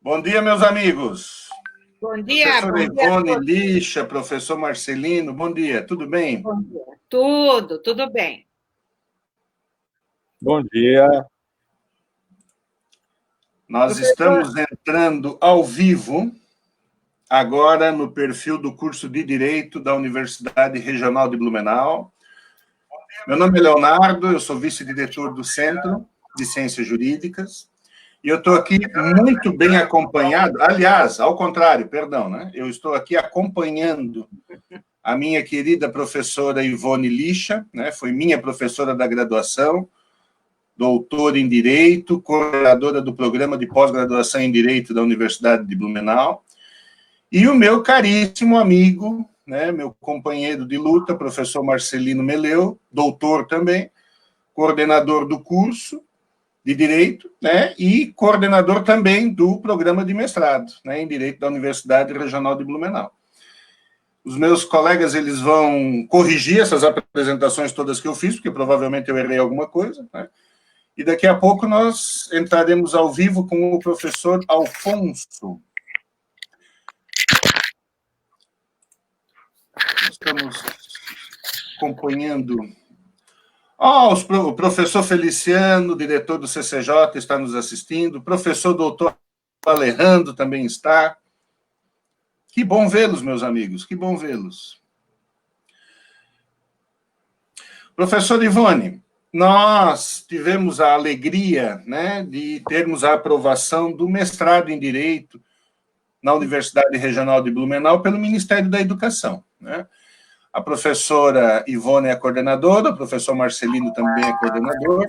Bom dia, meus amigos. Bom dia, Professora Ivone Lixa, professor Marcelino, bom dia, tudo bem? Bom dia. Tudo bem. Bom dia. Nós estamos entrando ao vivo agora no perfil do curso de Direito da Universidade Regional de Blumenau. Meu nome é Leonardo, eu sou vice-diretor do Centro de Ciências Jurídicas e eu estou aqui muito bem acompanhado, aliás, ao contrário, perdão, né? Eu estou aqui acompanhando a minha querida professora Ivone Lixa, né? Foi minha professora da graduação, doutora em Direito, coordenadora do programa de pós-graduação em Direito da Universidade de Blumenau, e o meu caríssimo amigo, né, meu companheiro de luta, professor Marcelino Meleu, doutor também, coordenador do curso de Direito, né, e coordenador também do programa de mestrado, né, em Direito da Universidade Regional de Blumenau. Os meus colegas, eles vão corrigir essas apresentações todas que eu fiz, porque provavelmente eu errei alguma coisa, né? E daqui a pouco nós entraremos ao vivo com o professor Alfonso. Estamos acompanhando. O professor Feliciano, diretor do CCJ, está nos assistindo. O professor doutor Alejandro também está. Que bom vê-los, meus amigos, que bom vê-los. Professor Ivone, nós tivemos a alegria, né, de termos a aprovação do mestrado em Direito na Universidade Regional de Blumenau pelo Ministério da Educação, né? A professora Ivone é coordenadora, o professor Marcelino também é coordenador.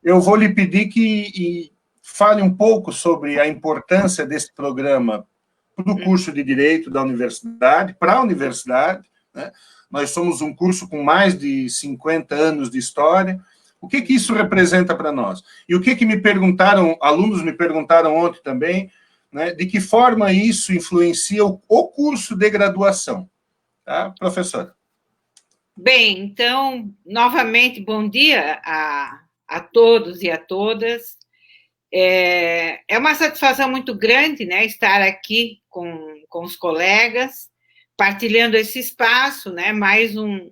Eu vou lhe pedir que fale um pouco sobre a importância desse programa para o curso de Direito da universidade, para a universidade, né? Nós somos um curso com mais de 50 anos de história. O que isso representa para nós? E o que me perguntaram, alunos me perguntaram ontem também, né, de que forma isso influencia o curso de graduação? Tá, professora? Bem, então, novamente, bom dia a todos e a todas. É uma satisfação muito grande, né, estar aqui com os colegas, partilhando esse espaço, né, mais um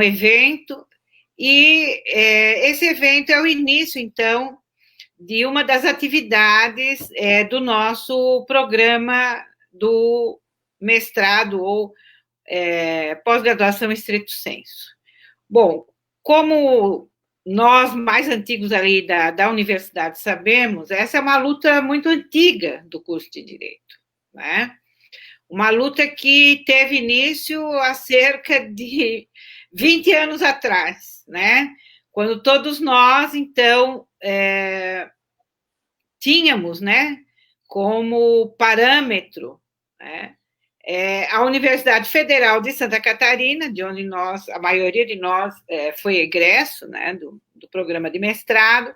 evento. E esse evento é o início, então, de uma das atividades do nosso programa do mestrado ou pós-graduação estricto sensu. Bom, como nós mais antigos ali da universidade sabemos, essa é uma luta muito antiga do curso de Direito, né? Uma luta que teve início há cerca de 20 anos atrás, né? Quando todos nós, então, tínhamos, né, como parâmetro, né, a Universidade Federal de Santa Catarina, de onde a maioria de nós foi egresso, né, do programa de mestrado,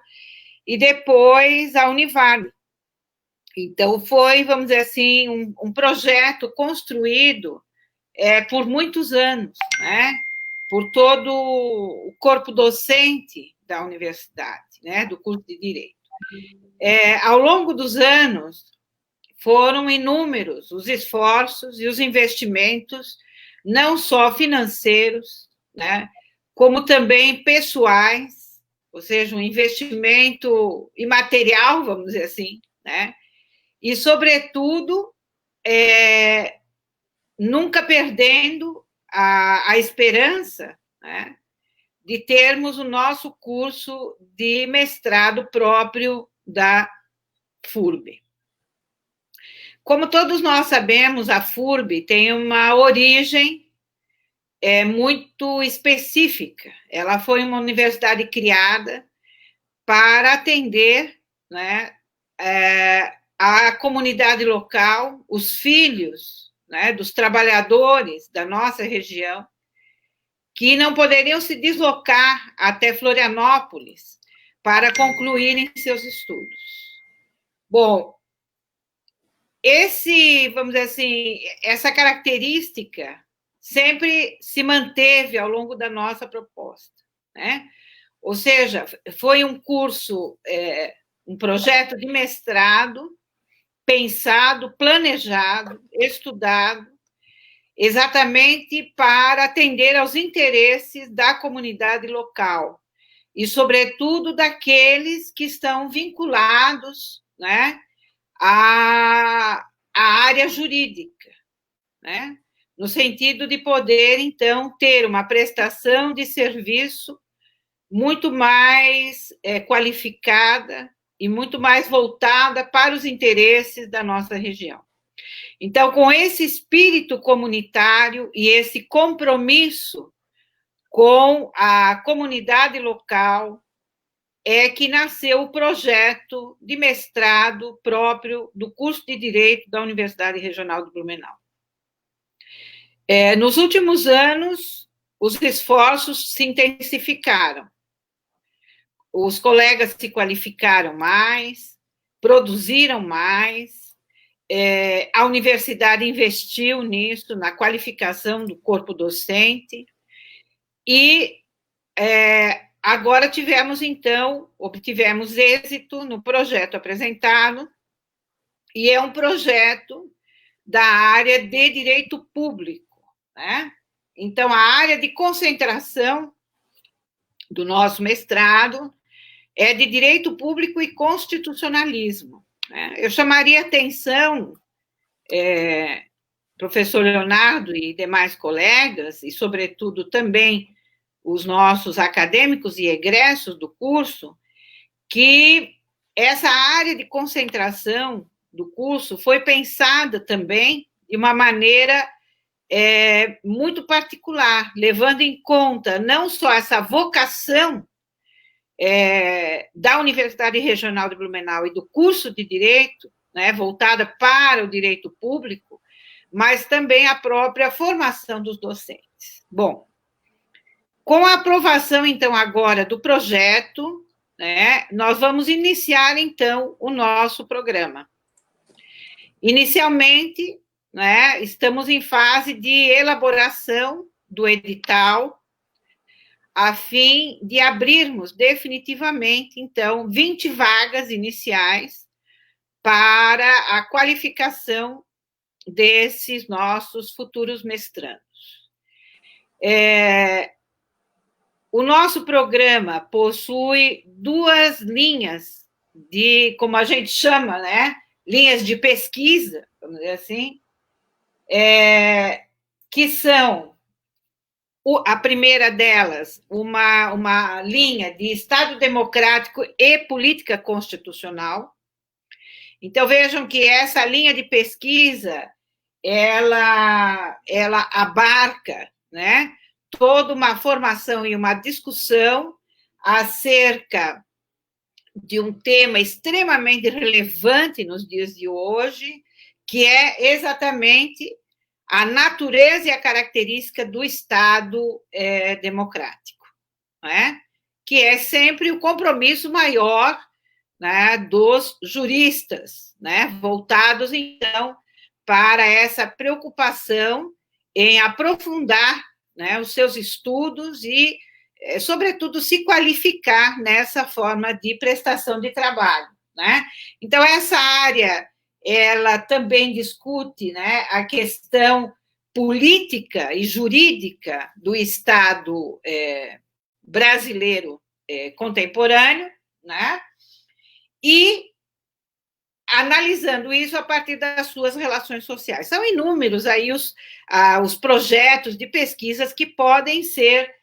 e depois a Univale. Então, foi, vamos dizer assim, um projeto construído por muitos anos, né, por todo o corpo docente da universidade, né, do curso de Direito. Ao longo dos anos, foram inúmeros os esforços e os investimentos, não só financeiros, né, como também pessoais, ou seja, um investimento imaterial, vamos dizer assim, né, e, sobretudo, nunca perdendo a esperança, né, de termos o nosso curso de mestrado próprio da FURB. Como todos nós sabemos, a FURB tem uma origem muito específica. Ela foi uma universidade criada para atender, né, a comunidade local, os filhos, né, dos trabalhadores da nossa região, que não poderiam se deslocar até Florianópolis para concluírem seus estudos. Bom, vamos dizer assim, essa característica sempre se manteve ao longo da nossa proposta, né? Ou seja, foi um curso, um projeto de mestrado pensado, planejado, estudado, exatamente para atender aos interesses da comunidade local e, sobretudo, daqueles que estão vinculados, né, à área jurídica, né, no sentido de poder, então, ter uma prestação de serviço muito mais qualificada e muito mais voltada para os interesses da nossa região. Então, com esse espírito comunitário e esse compromisso com a comunidade local, é que nasceu o projeto de mestrado próprio do curso de Direito da Universidade Regional de Blumenau. Nos últimos anos, os esforços se intensificaram. Os colegas se qualificaram mais, produziram mais, a universidade investiu nisso, na qualificação do corpo docente, e agora obtivemos êxito no projeto apresentado, e é um projeto da área de direito público, né? Então, a área de concentração do nosso mestrado é de direito público e constitucionalismo, né? Eu chamaria atenção, professor Leonardo e demais colegas, e, sobretudo, também os nossos acadêmicos e egressos do curso, que essa área de concentração do curso foi pensada também de uma maneira muito particular, levando em conta não só essa vocação da Universidade Regional de Blumenau e do curso de Direito, né, voltada para o direito público, mas também a própria formação dos docentes. Bom, com a aprovação, então, agora do projeto, né, nós vamos iniciar, então, o nosso programa. Inicialmente, né, estamos em fase de elaboração do edital, a fim de abrirmos definitivamente, então, 20 vagas iniciais para a qualificação desses nossos futuros mestrandos. O nosso programa possui 2 linhas de, como a gente chama, né, linhas de pesquisa, vamos dizer assim, que são, a primeira delas, uma linha de Estado democrático e política constitucional. Então, vejam que essa linha de pesquisa, ela abarca, né, toda uma formação e uma discussão acerca de um tema extremamente relevante nos dias de hoje, que é exatamente a natureza e a característica do Estado democrático, né? Que é sempre o compromisso maior, né, dos juristas, né, voltados, então, para essa preocupação em aprofundar, né, os seus estudos e, sobretudo, se qualificar nessa forma de prestação de trabalho, né? Então, essa área, ela também discute, né, a questão política e jurídica do Estado brasileiro contemporâneo, né? E analisando isso a partir das suas relações sociais. São inúmeros aí os projetos de pesquisas que podem ser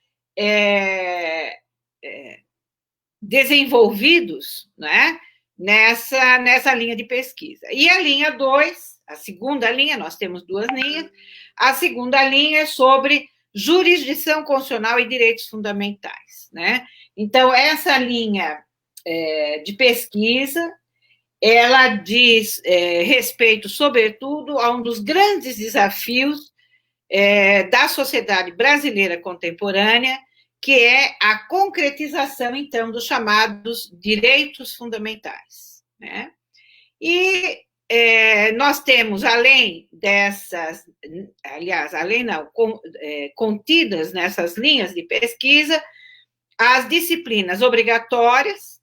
desenvolvidos, né, nessa linha de pesquisa. E a linha 2, a segunda linha, nós temos 2 linhas, a segunda linha é sobre jurisdição constitucional e direitos fundamentais, né? Então, essa linha de pesquisa, ela diz respeito, sobretudo, a um dos grandes desafios da sociedade brasileira contemporânea, que é a concretização, então, dos chamados direitos fundamentais, né? E nós temos, além dessas, aliás, além não, contidas nessas linhas de pesquisa, as disciplinas obrigatórias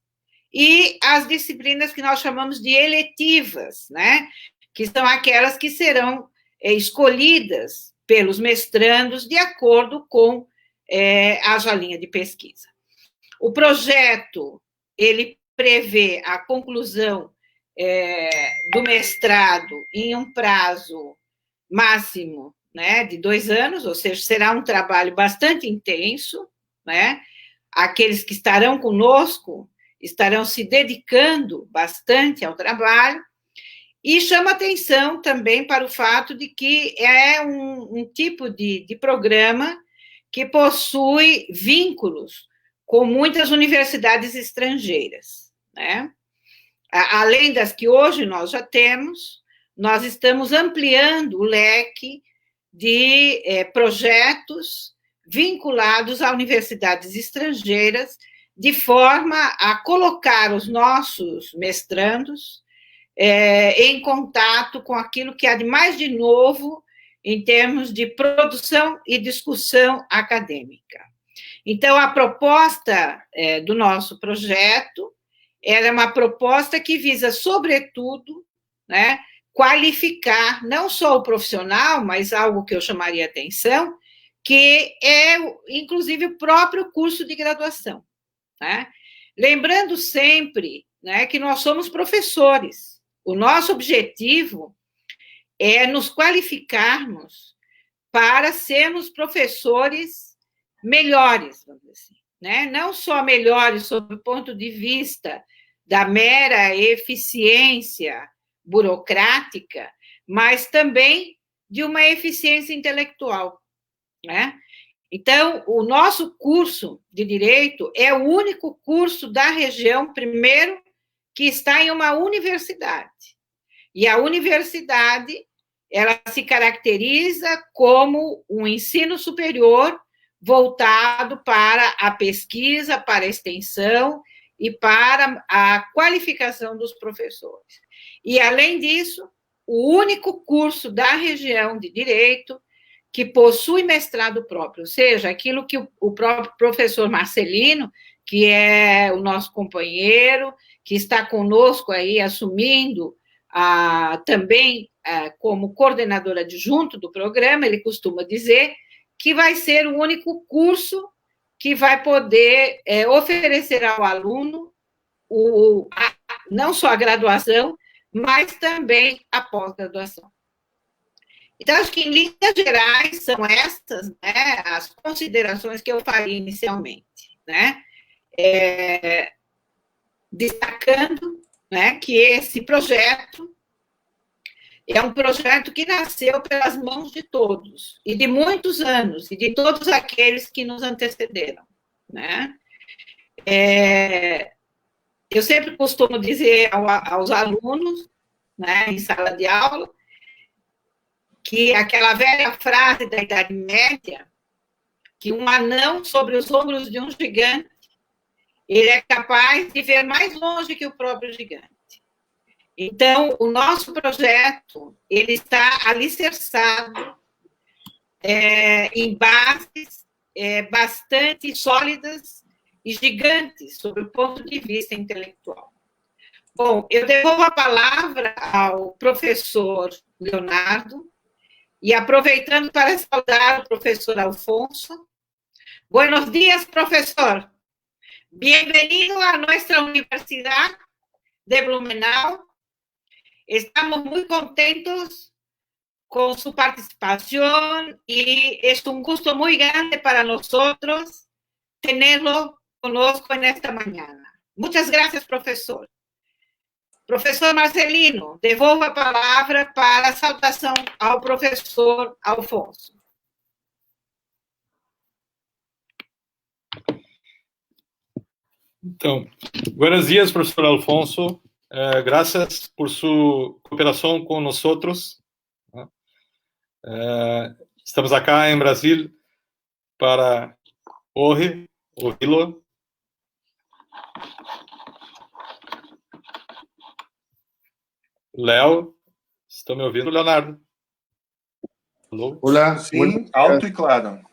e as disciplinas que nós chamamos de eletivas, né? Que são aquelas que serão escolhidas pelos mestrandos de acordo com a sua linha de pesquisa. O projeto, ele prevê a conclusão do mestrado em um prazo máximo, né, de 2 anos, ou seja, será um trabalho bastante intenso, né? Aqueles que estarão conosco estarão se dedicando bastante ao trabalho, e chama atenção também para o fato de que é um tipo de programa que possui vínculos com muitas universidades estrangeiras, né? Além das que hoje nós já temos, nós estamos ampliando o leque de projetos vinculados a universidades estrangeiras, de forma a colocar os nossos mestrandos em contato com aquilo que há de mais de novo em termos de produção e discussão acadêmica. Então, a proposta do nosso projeto era uma proposta que visa, sobretudo, né, qualificar não só o profissional, mas algo que eu chamaria atenção, que é, inclusive, o próprio curso de graduação, né? Lembrando sempre, né, que nós somos professores. O nosso objetivo é nos qualificarmos para sermos professores melhores, vamos dizer assim, né? Não só melhores sob o ponto de vista da mera eficiência burocrática, mas também de uma eficiência intelectual, né? Então, o nosso curso de Direito é o único curso da região, primeiro, que está em uma universidade. E a universidade, ela se caracteriza como um ensino superior voltado para a pesquisa, para a extensão e para a qualificação dos professores. E, além disso, o único curso da região de Direito que possui mestrado próprio, ou seja, aquilo que o próprio professor Marcelino, que é o nosso companheiro, que está conosco aí, assumindo também como coordenador adjunto do programa, ele costuma dizer que vai ser o único curso que vai poder oferecer ao aluno não só a graduação, mas também a pós-graduação. Então, acho que, em linhas gerais, são essas, né, as considerações que eu faria inicialmente, né? Destacando, né, que esse projeto é um projeto que nasceu pelas mãos de todos, e de muitos anos, e de todos aqueles que nos antecederam, né? Eu sempre costumo dizer aos alunos, né, em sala de aula, que aquela velha frase da Idade Média, que um anão sobre os ombros de um gigante, ele é capaz de ver mais longe que o próprio gigante. Então, o nosso projeto, ele está alicerçado em bases bastante sólidas e gigantes, sob o ponto de vista intelectual. Bom, eu devolvo a palavra ao professor Leonardo, y aproveitando para saludar al profesor Alfonso. Buenos días, profesor. Bienvenido a nuestra Universidad de Blumenau. Estamos muy contentos con su participación y es un gusto muy grande para nosotros tenerlo conosco en esta mañana. Muchas gracias, profesor. Professor Marcelino, devolvo a palavra para a saudação ao professor Alfonso. Então, buenos dias, professor Alfonso. Gracias por su cooperação com nós. Estamos acá em Brasil para hoje ouvi-lo. Léo, estão me ouvindo, Leonardo? Alô? Olá. Sim, alto e claro.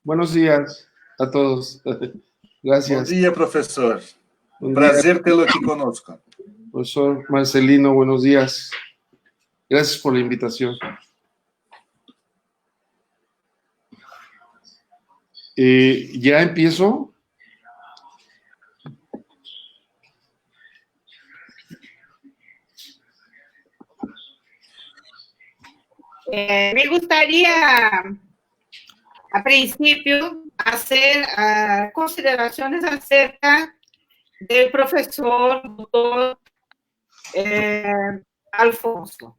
Buenos dias a todos. Gracias. Bom dia, professor. Prazer tê-lo aqui conosco. Profesor Marcelino, buenos días. Gracias por la invitación. ¿Ya empiezo? Me gustaría, a principio, hacer consideraciones acerca del profesor doctor Alfonso.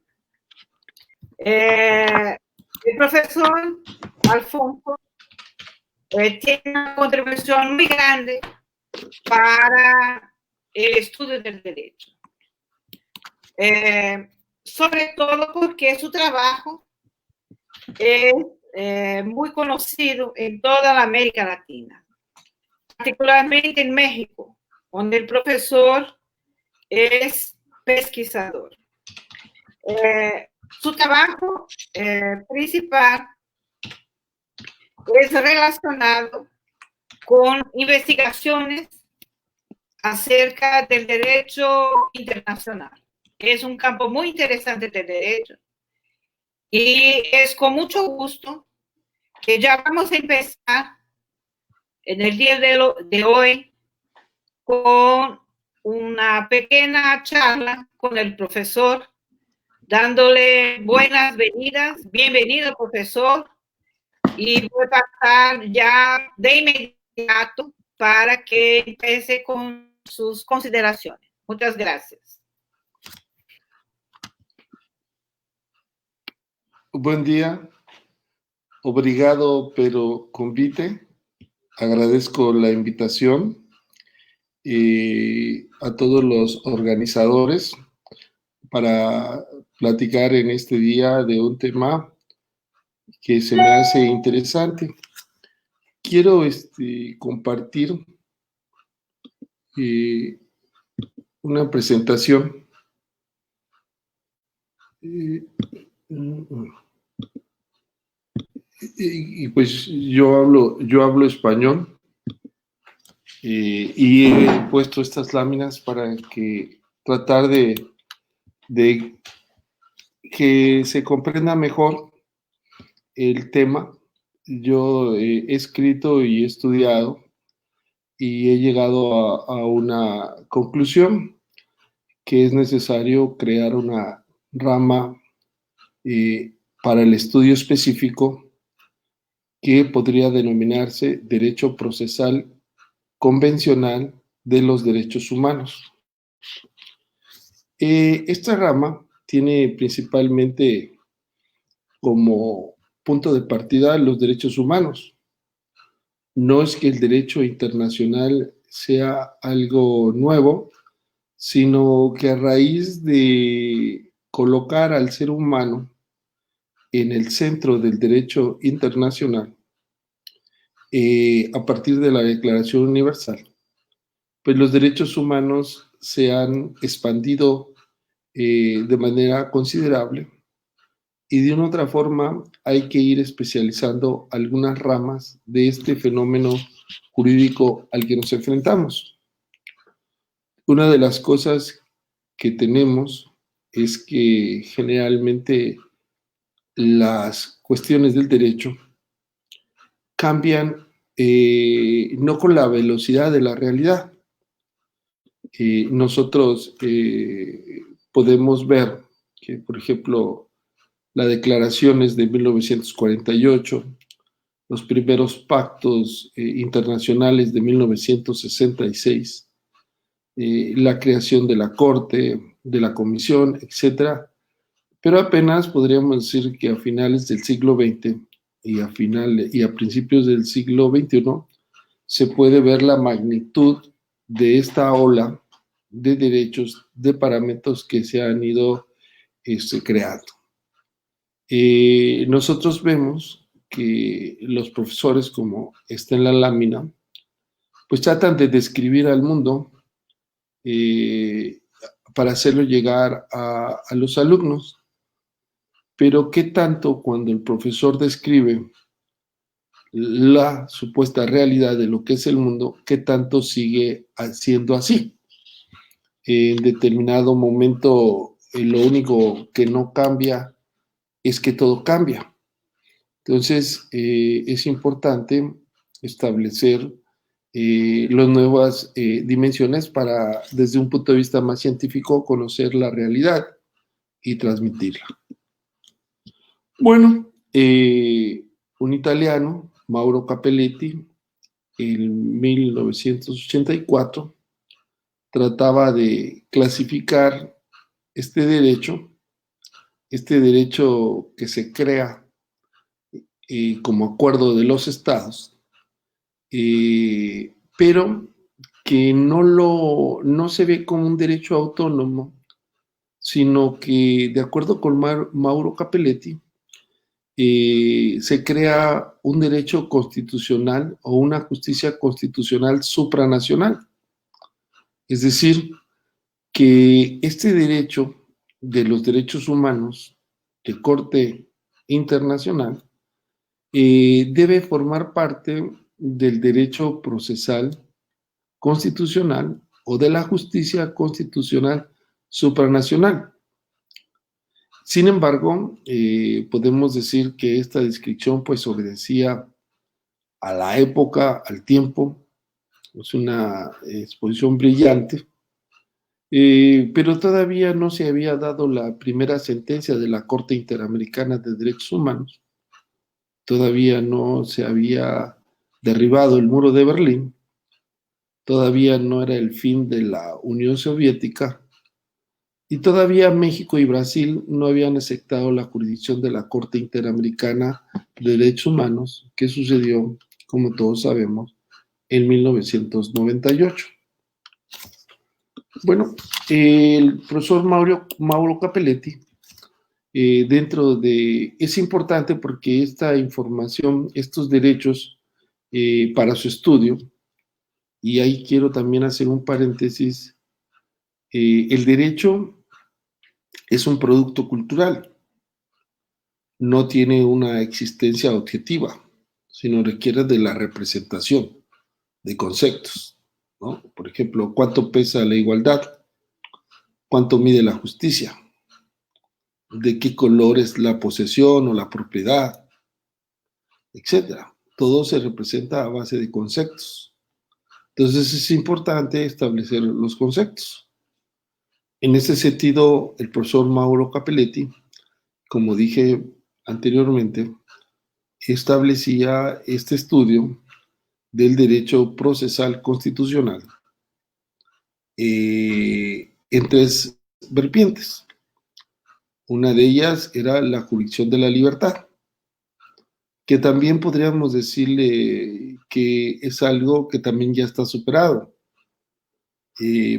El profesor Alfonso tiene una contribución muy grande para el estudio del derecho. Sobre todo porque su trabajo es muy conocido en toda la América Latina, particularmente en México, donde el profesor es pesquisador. Su trabajo principal es relacionado con investigaciones acerca del derecho internacional. Es un campo muy interesante del derecho y es con mucho gusto que ya vamos a empezar en el día de hoy con una pequeña charla con el profesor, dándole buenas venidas. Bienvenido, profesor, y voy a pasar ya de inmediato para que empiece con sus consideraciones. Muchas gracias. Buen día. Obrigado, pero convite. Agradezco la invitación a todos los organizadores para platicar en este día de un tema que se me hace interesante. Quiero compartir una presentación. Y pues yo hablo español y he puesto estas láminas para que tratar de que se comprenda mejor el tema. Yo he escrito y he estudiado y he llegado a una conclusión que es necesario crear una rama para el estudio específico que podría denominarse Derecho Procesal Convencional de los Derechos Humanos. Esta rama tiene principalmente como punto de partida los derechos humanos. No es que el derecho internacional sea algo nuevo, sino que a raíz de colocar al ser humano en el centro del derecho internacional, a partir de la Declaración Universal, pues los derechos humanos se han expandido de manera considerable y de una otra forma hay que ir especializando algunas ramas de este fenómeno jurídico al que nos enfrentamos. Una de las cosas que tenemos es que generalmente las cuestiones del derecho cambian no con la velocidad de la realidad. Nosotros podemos ver que, por ejemplo, las declaraciones de 1948, los primeros pactos internacionales de 1966, la creación de la Corte, de la Comisión, etcétera, pero apenas podríamos decir que a finales del siglo XX y a principios del siglo XXI se puede ver la magnitud de esta ola de derechos, de parámetros que se han ido creando. Nosotros vemos que los profesores, como está en la lámina, pues tratan de describir al mundo para hacerlo llegar a los alumnos. Pero ¿qué tanto cuando el profesor describe la supuesta realidad de lo que es el mundo, qué tanto sigue siendo así. En determinado momento, lo único que no cambia es que todo cambia. Entonces, es importante establecer las nuevas dimensiones para, desde un punto de vista más científico, conocer la realidad y transmitirla. Bueno, un italiano, Mauro Capelletti, en 1984, trataba de clasificar este derecho que se crea como acuerdo de los estados, pero que no se ve como un derecho autónomo, sino que, de acuerdo con Mauro Capelletti, se crea un derecho constitucional o una justicia constitucional supranacional. Es decir, que este derecho de los derechos humanos de corte internacional debe formar parte del derecho procesal constitucional o de la justicia constitucional supranacional. Sin embargo, podemos decir que esta descripción pues obedecía a la época, al tiempo. Es una exposición brillante, pero todavía no se había dado la primera sentencia de la Corte Interamericana de Derechos Humanos. Todavía no se había derribado el muro de Berlín. Todavía no era el fin de la Unión Soviética. Y todavía México y Brasil no habían aceptado la jurisdicción de la Corte Interamericana de Derechos Humanos, que sucedió, como todos sabemos, en 1998. Bueno, el profesor Mauro Capelletti, es importante porque esta información, estos derechos para su estudio, y ahí quiero también hacer un paréntesis, el derecho es un producto cultural, no tiene una existencia objetiva, sino requiere de la representación de conceptos, ¿no? Por ejemplo, ¿cuánto pesa la igualdad? ¿Cuánto mide la justicia? ¿De qué color es la posesión o la propiedad? Etcétera. Todo se representa a base de conceptos. Entonces es importante establecer los conceptos. En ese sentido, el profesor Mauro Capelletti, como dije anteriormente, establecía este estudio del derecho procesal constitucional en tres vertientes. Una de ellas era la jurisdicción de la libertad, que también podríamos decirle que es algo que también ya está superado.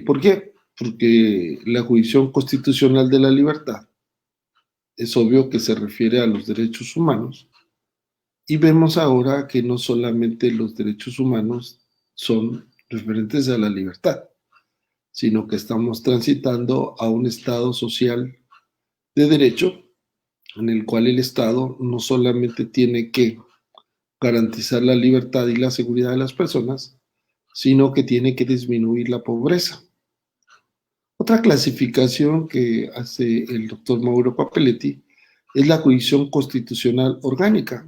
¿Por qué? Porque la jurisdicción constitucional de la libertad es obvio que se refiere a los derechos humanos, y vemos ahora que no solamente los derechos humanos son referentes a la libertad, sino que estamos transitando a un estado social de derecho en el cual el Estado no solamente tiene que garantizar la libertad y la seguridad de las personas, sino que tiene que disminuir la pobreza. Otra clasificación que hace el doctor Mauro Capelletti es la jurisdicción constitucional orgánica,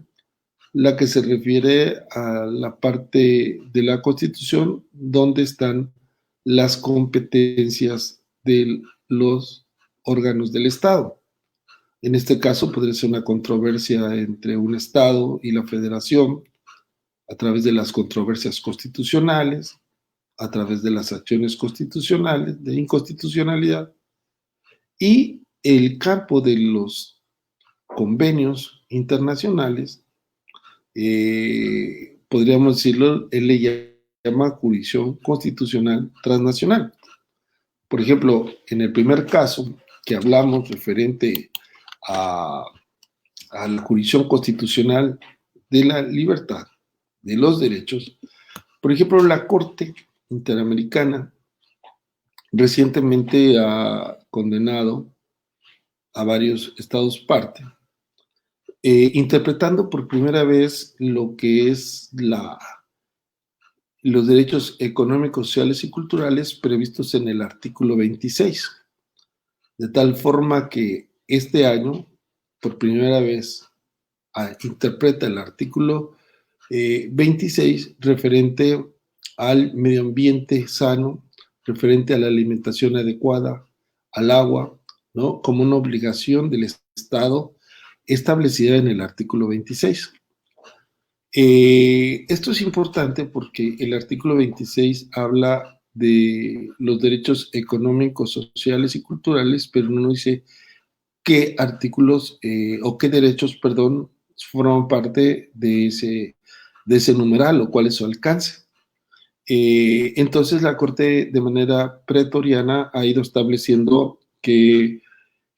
la que se refiere a la parte de la Constitución donde están las competencias de los órganos del Estado. En este caso podría ser una controversia entre un Estado y la Federación a través de las controversias constitucionales, a través de las acciones constitucionales, de inconstitucionalidad, y el campo de los convenios internacionales, podríamos decirlo, él le llama jurisdicción constitucional transnacional. Por ejemplo, en el primer caso que hablamos referente a la jurisdicción constitucional de la libertad, de los derechos, por ejemplo, la Corte Interamericana recientemente ha condenado a varios estados parte interpretando por primera vez lo que es los derechos económicos, sociales y culturales previstos en el artículo 26. De tal forma que este año, por primera vez, interpreta el artículo 26 referente al medio ambiente sano, referente a la alimentación adecuada, al agua, ¿no? Como una obligación del Estado establecida en el artículo 26. Esto es importante porque el artículo 26 habla de los derechos económicos, sociales y culturales, pero no dice qué artículos o qué derechos, perdón, forman parte de ese numeral o cuál es su alcance. Entonces la Corte de manera pretoriana ha ido estableciendo qué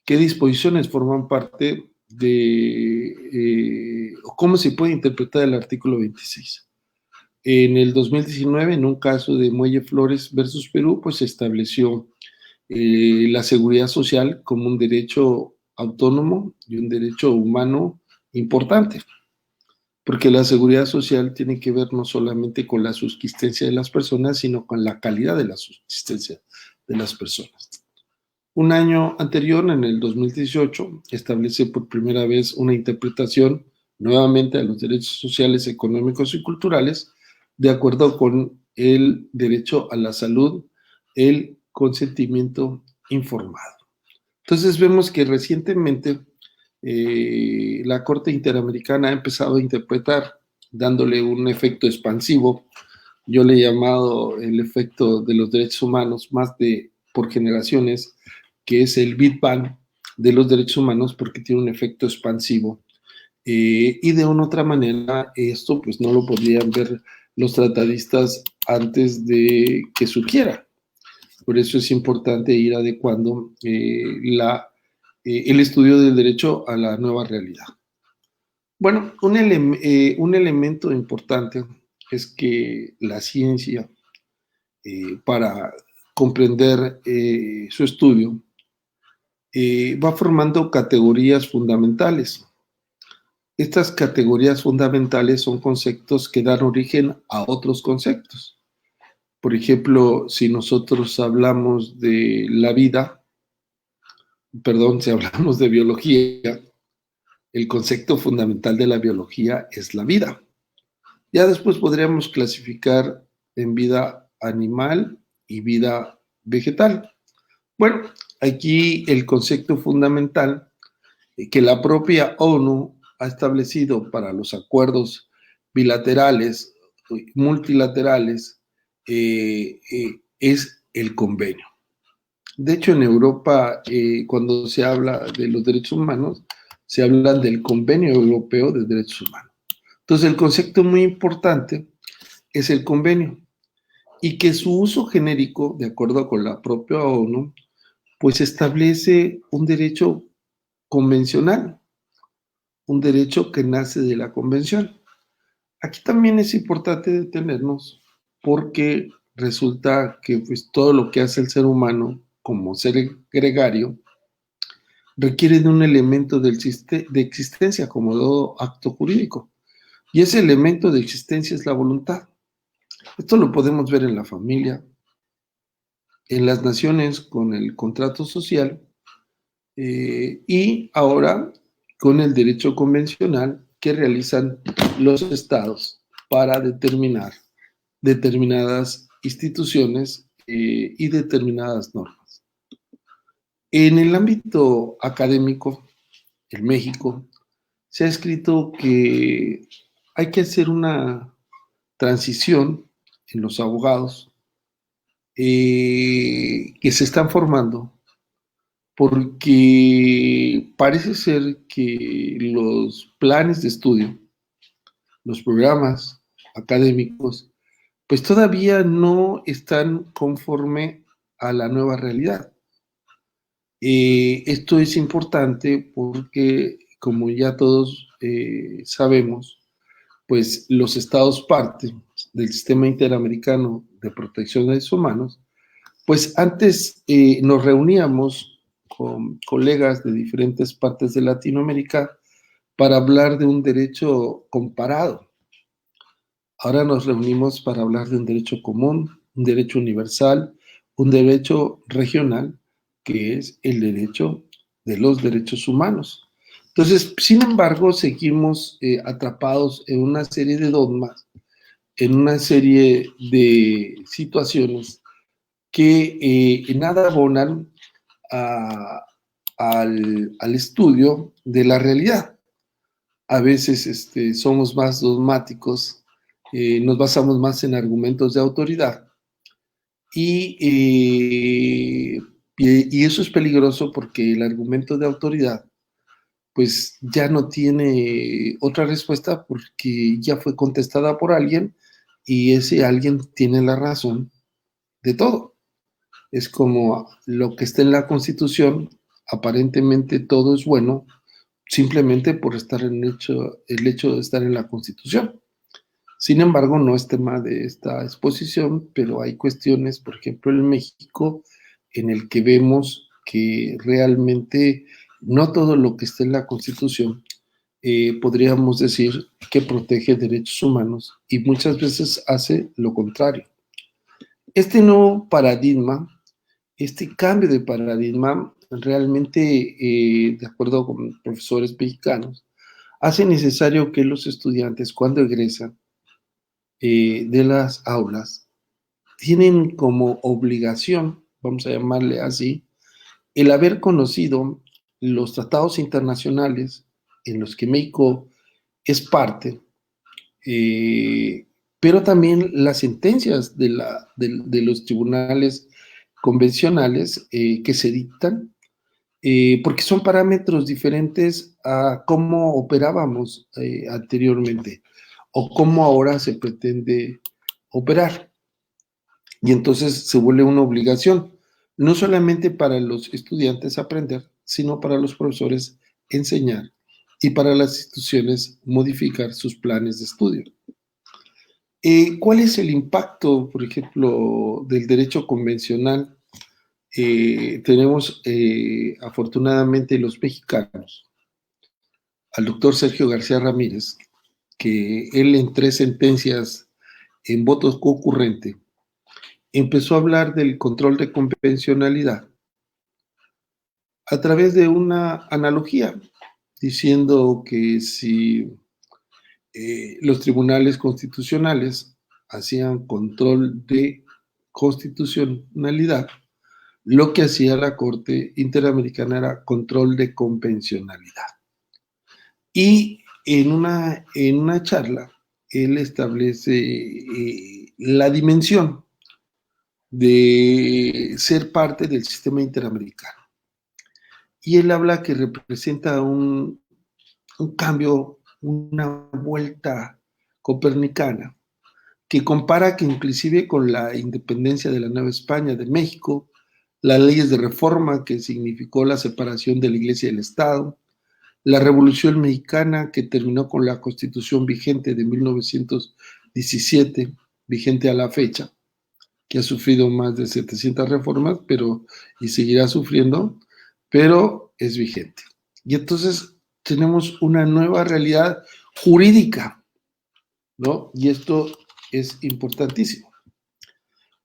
disposiciones forman parte de cómo se puede interpretar el artículo 26. En el 2019, en un caso de Muelle Flores versus Perú, pues se estableció la seguridad social como un derecho autónomo y un derecho humano importante, porque la seguridad social tiene que ver no solamente con la subsistencia de las personas, sino con la calidad de la subsistencia de las personas. Un año anterior, en el 2018, establece por primera vez una interpretación nuevamente a los derechos sociales, económicos y culturales, de acuerdo con el derecho a la salud, el consentimiento informado. Entonces vemos que recientemente la Corte Interamericana ha empezado a interpretar, dándole un efecto expansivo. Yo le he llamado el efecto de los derechos humanos más por generaciones, que es el Big Bang de los derechos humanos, porque tiene un efecto expansivo. Y de una otra manera, esto pues no lo podían ver los tratadistas antes de que surgiera. Por eso es importante ir adecuando el estudio del derecho a la nueva realidad. Bueno, un elemento importante es que la ciencia, para comprender su estudio, va formando categorías fundamentales. Estas categorías fundamentales son conceptos que dan origen a otros conceptos. Por ejemplo, si nosotros hablamos de la vida, si hablamos de biología, el concepto fundamental de la biología es la vida. Ya después podríamos clasificar en vida animal y vida vegetal. Bueno, aquí el concepto fundamental que la propia ONU ha establecido para los acuerdos bilaterales, multilaterales, es el convenio. De hecho, en Europa, cuando se habla de los derechos humanos, se habla del Convenio Europeo de Derechos Humanos. Entonces, el concepto muy importante es el convenio, y que su uso genérico, de acuerdo con la propia ONU, pues establece un derecho convencional, un derecho que nace de la convención. Aquí también es importante detenernos porque resulta que pues, todo lo que hace el ser humano como ser gregario requiere de un elemento de existencia como todo acto jurídico. Y ese elemento de existencia es la voluntad. Esto lo podemos ver en la familia, en las naciones con el contrato social y ahora con el derecho convencional que realizan los estados para determinar determinadas instituciones y determinadas normas. En el ámbito académico, en México, se ha escrito que hay que hacer una transición en los abogados que se están formando, porque parece ser que los planes de estudio, los programas académicos, pues todavía no están conforme a la nueva realidad. Esto es importante porque, como ya todos sabemos, pues los estados parte del Sistema Interamericano de Protección de Derechos Humanos, pues antes nos reuníamos con colegas de diferentes partes de Latinoamérica para hablar de un derecho comparado. Ahora nos reunimos para hablar de un derecho común, un derecho universal, un derecho regional, que es el derecho de los derechos humanos. Entonces, sin embargo, seguimos atrapados en una serie de dogmas, en una serie de situaciones que nada abonan al estudio de la realidad. A veces somos más dogmáticos, nos basamos más en argumentos de autoridad y eso es peligroso porque el argumento de autoridad pues ya no tiene otra respuesta porque ya fue contestada por alguien y ese alguien tiene la razón de todo. Es como lo que está en la Constitución, aparentemente todo es bueno, simplemente por estar el hecho de estar en la Constitución. Sin embargo, no es tema de esta exposición, pero hay cuestiones, por ejemplo, en México, en el que vemos que realmente no todo lo que está en la Constitución podríamos decir que protege derechos humanos y muchas veces hace lo contrario. Este nuevo paradigma, este cambio de paradigma, realmente, de acuerdo con profesores mexicanos, hace necesario que los estudiantes, cuando egresan de las aulas, tienen como obligación, vamos a llamarle así, el haber conocido los tratados internacionales en los que México es parte, pero también las sentencias de los tribunales convencionales que se dictan, porque son parámetros diferentes a cómo operábamos anteriormente o cómo ahora se pretende operar. Y entonces se vuelve una obligación, no solamente para los estudiantes aprender, sino para los profesores enseñar y para las instituciones modificar sus planes de estudio. ¿Cuál es el impacto, por ejemplo, del derecho convencional? Tenemos afortunadamente los mexicanos al doctor Sergio García Ramírez, que él en 3 sentencias en votos concurrente empezó a hablar del control de convencionalidad a través de una analogía, diciendo que si los tribunales constitucionales hacían control de constitucionalidad, lo que hacía la Corte Interamericana era control de convencionalidad. Y en una charla, él establece la dimensión de ser parte del sistema interamericano. Y él habla que representa un cambio, una vuelta copernicana, que compara que inclusive con la independencia de la Nueva España de México, las leyes de reforma que significó la separación de la Iglesia y el Estado, la Revolución Mexicana que terminó con la Constitución vigente de 1917, vigente a la fecha, que ha sufrido más de 700 reformas, y seguirá sufriendo, pero es vigente. Y entonces tenemos una nueva realidad jurídica, ¿no? Y esto es importantísimo.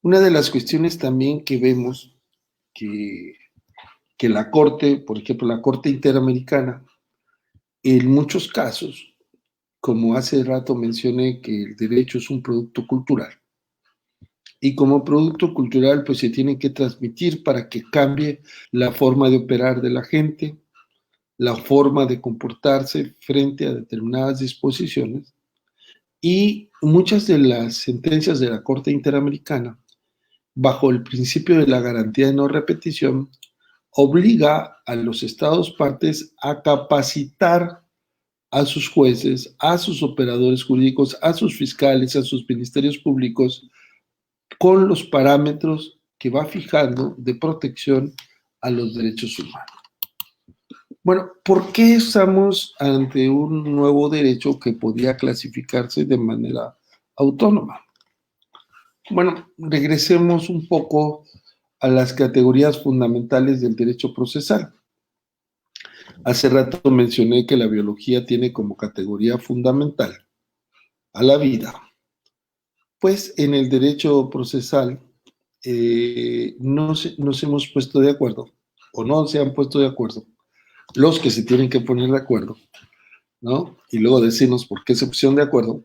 Una de las cuestiones también que vemos que la Corte, por ejemplo, la Corte Interamericana, en muchos casos, como hace rato mencioné que el derecho es un producto cultural, y como producto cultural pues se tiene que transmitir para que cambie la forma de operar de la gente, la forma de comportarse frente a determinadas disposiciones, y muchas de las sentencias de la Corte Interamericana, bajo el principio de la garantía de no repetición, obliga a los estados partes a capacitar a sus jueces, a sus operadores jurídicos, a sus fiscales, a sus ministerios públicos, con los parámetros que va fijando de protección a los derechos humanos. Bueno, ¿por qué estamos ante un nuevo derecho que podía clasificarse de manera autónoma? Bueno, regresemos un poco a las categorías fundamentales del derecho procesal. Hace rato mencioné que la biología tiene como categoría fundamental a la vida. Pues en el derecho procesal nos hemos puesto de acuerdo, o no se han puesto de acuerdo, los que se tienen que poner de acuerdo, ¿no? Y luego decirnos por qué se pusieron de acuerdo,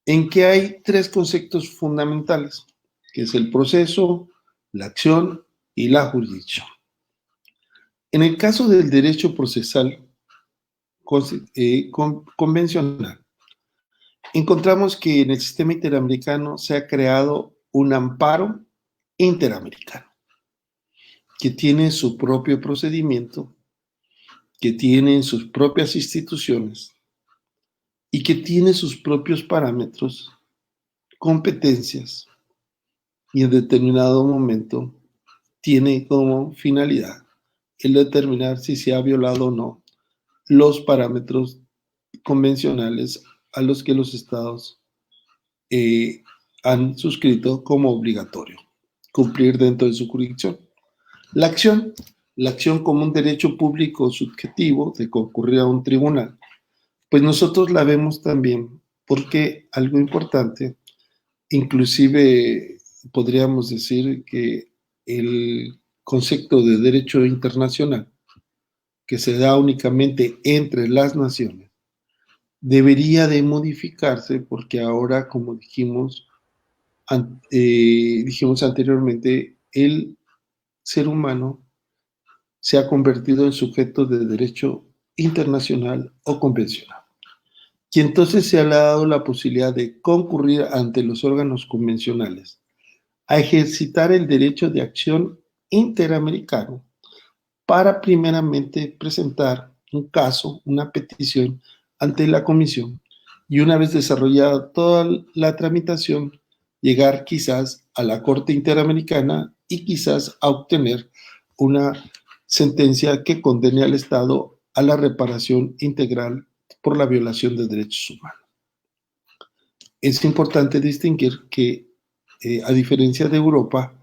en que hay tres conceptos fundamentales, que es el proceso, la acción y la jurisdicción. En el caso del derecho procesal convencional, encontramos que en el sistema interamericano se ha creado un amparo interamericano que tiene su propio procedimiento, que tiene sus propias instituciones y que tiene sus propios parámetros, competencias, y en determinado momento tiene como finalidad el determinar si se ha violado o no los parámetros convencionales a los que los estados han suscrito como obligatorio cumplir dentro de su jurisdicción. La acción como un derecho público subjetivo de concurrir a un tribunal, pues nosotros la vemos también porque algo importante, inclusive podríamos decir que el concepto de derecho internacional, que se da únicamente entre las naciones, debería de modificarse porque ahora, como dijimos anteriormente, el ser humano se ha convertido en sujeto de derecho internacional o convencional. Y entonces se le ha dado la posibilidad de concurrir ante los órganos convencionales a ejercitar el derecho de acción interamericano para primeramente presentar un caso, una petición ante la comisión y una vez desarrollada toda la tramitación, llegar quizás a la Corte Interamericana y quizás a obtener una sentencia que condene al Estado a la reparación integral por la violación de derechos humanos. Es importante distinguir que, a diferencia de Europa,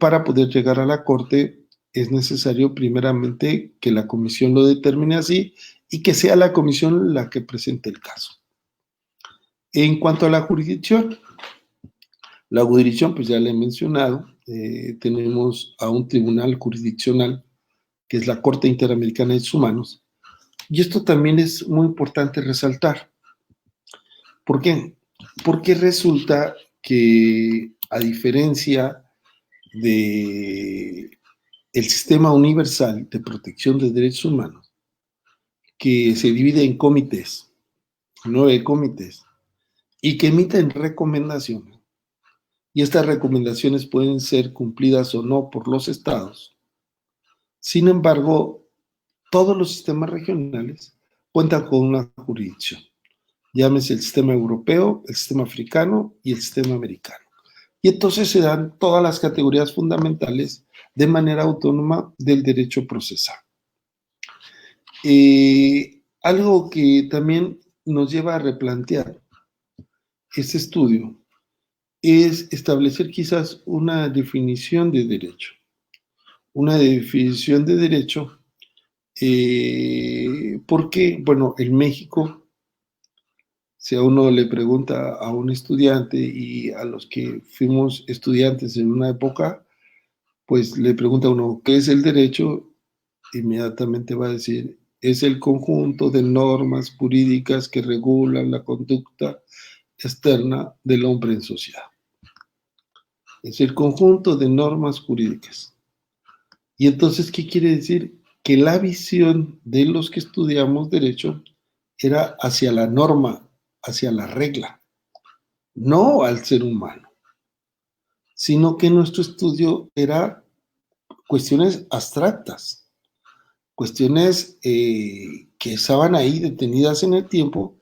para poder llegar a la Corte es necesario primeramente que la comisión lo determine así y que sea la comisión la que presente el caso. En cuanto a la jurisdicción, pues ya le he mencionado, tenemos a un tribunal jurisdiccional que es la Corte Interamericana de Derechos Humanos, y esto también es muy importante resaltar. ¿Por qué? Porque resulta que, a diferencia de el sistema universal de protección de derechos humanos, que se divide en comités, 9 comités, y que emiten recomendaciones, y estas recomendaciones pueden ser cumplidas o no por los estados. Sin embargo, todos los sistemas regionales cuentan con una jurisdicción. Llámese el sistema europeo, el sistema africano y el sistema americano. Y entonces se dan todas las categorías fundamentales de manera autónoma del derecho procesal. Algo que también nos lleva a replantear este estudio es establecer quizás una definición de derecho. Una definición de derecho porque, bueno, en México, si a uno le pregunta a un estudiante y a los que fuimos estudiantes en una época, pues le pregunta a uno, ¿qué es el derecho? Inmediatamente va a decir, es el conjunto de normas jurídicas que regulan la conducta externa del hombre en sociedad. Es el conjunto de normas jurídicas. Y entonces, ¿qué quiere decir? Que la visión de los que estudiamos derecho era hacia la norma, hacia la regla, no al ser humano, sino que nuestro estudio era cuestiones abstractas, cuestiones que estaban ahí detenidas en el tiempo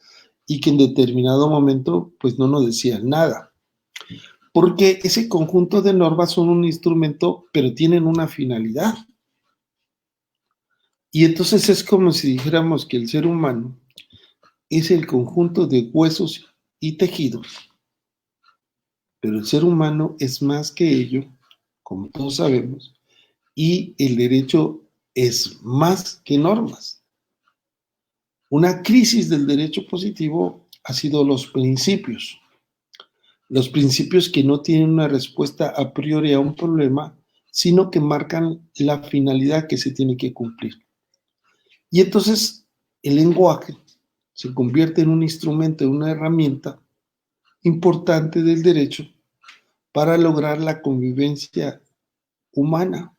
y que en determinado momento pues no nos decían nada. Porque ese conjunto de normas son un instrumento, pero tienen una finalidad. Y entonces es como si dijéramos que el ser humano es el conjunto de huesos y tejidos. Pero el ser humano es más que ello, como todos sabemos, y el derecho es más que normas. Una crisis del derecho positivo ha sido los principios que no tienen una respuesta a priori a un problema, sino que marcan la finalidad que se tiene que cumplir. Y entonces el lenguaje se convierte en un instrumento, en una herramienta importante del derecho para lograr la convivencia humana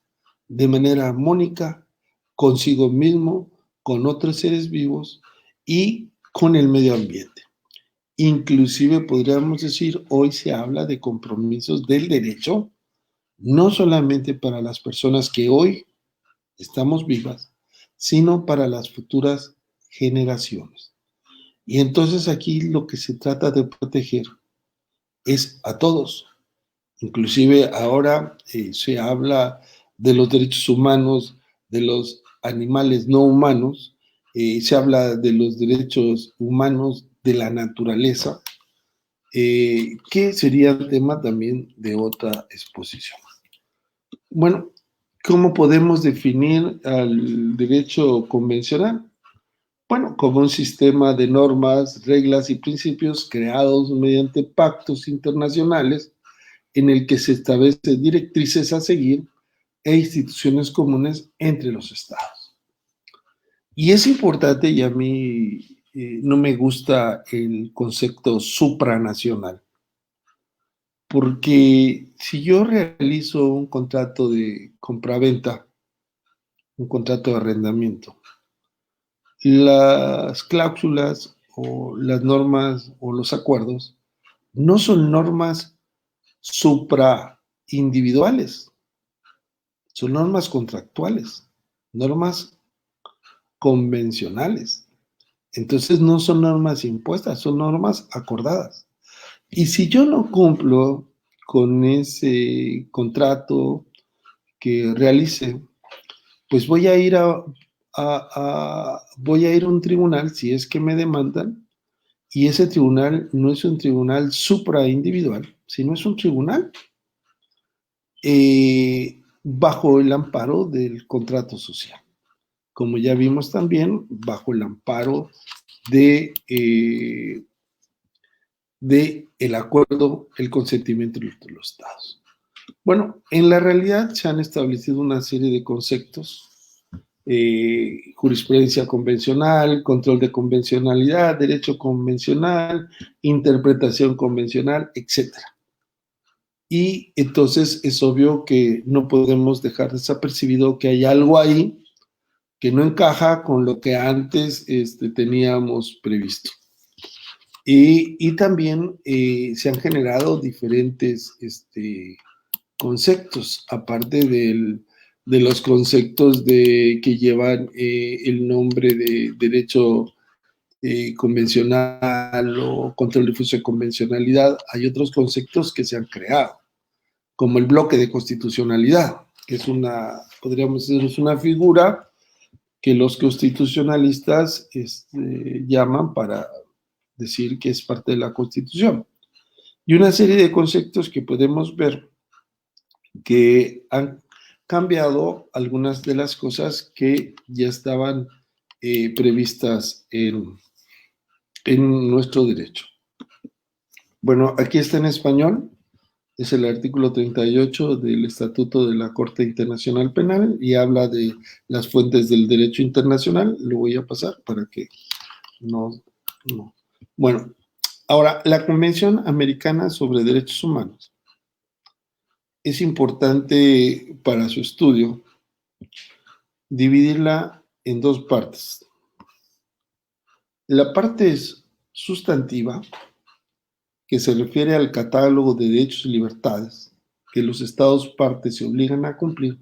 de manera armónica, consigo mismo, con otros seres vivos y con el medio ambiente. Inclusive podríamos decir, hoy se habla de compromisos del derecho, no solamente para las personas que hoy estamos vivas, sino para las futuras generaciones. Y entonces aquí lo que se trata de proteger es a todos. Inclusive ahora se habla de los derechos humanos, de los animales no humanos, se habla de los derechos humanos de la naturaleza, que sería tema también de otra exposición. Bueno, ¿cómo podemos definir al derecho convencional? Bueno, como un sistema de normas, reglas y principios creados mediante pactos internacionales en el que se establecen directrices a seguir e instituciones comunes entre los estados. Y es importante, y a mí no me gusta el concepto supranacional, porque si yo realizo un contrato de compraventa, un contrato de arrendamiento, las cláusulas o las normas o los acuerdos no son normas supraindividuales, son normas contractuales, normas convencionales. Entonces no son normas impuestas, son normas acordadas. Y si yo no cumplo con ese contrato que realice, pues voy a ir a un tribunal si es que me demandan, y ese tribunal no es un tribunal supraindividual, sino es un tribunal bajo el amparo del contrato social. Como ya vimos también, bajo el amparo de el acuerdo, el consentimiento de los estados. Bueno, en la realidad se han establecido una serie de conceptos, jurisprudencia convencional, control de convencionalidad, derecho convencional, interpretación convencional, etc. Y entonces es obvio que no podemos dejar desapercibido que hay algo ahí que no encaja con lo que antes teníamos previsto. Y también se han generado diferentes conceptos, aparte de los conceptos que llevan el nombre de derecho convencional o control difuso de convencionalidad. Hay otros conceptos que se han creado, como el bloque de constitucionalidad, que es podríamos decir, es una figura que los constitucionalistas llaman para decir que es parte de la Constitución. Y una serie de conceptos que podemos ver que han cambiado algunas de las cosas que ya estaban previstas en nuestro derecho. Bueno, aquí está en español, es el artículo 38 del Estatuto de la Corte Internacional Penal y habla de las fuentes del derecho internacional. Lo voy a pasar para que no. Bueno, ahora, la Convención Americana sobre Derechos Humanos es importante para su estudio dividirla en dos partes. La parte es sustantiva, que se refiere al catálogo de derechos y libertades que los estados partes se obligan a cumplir,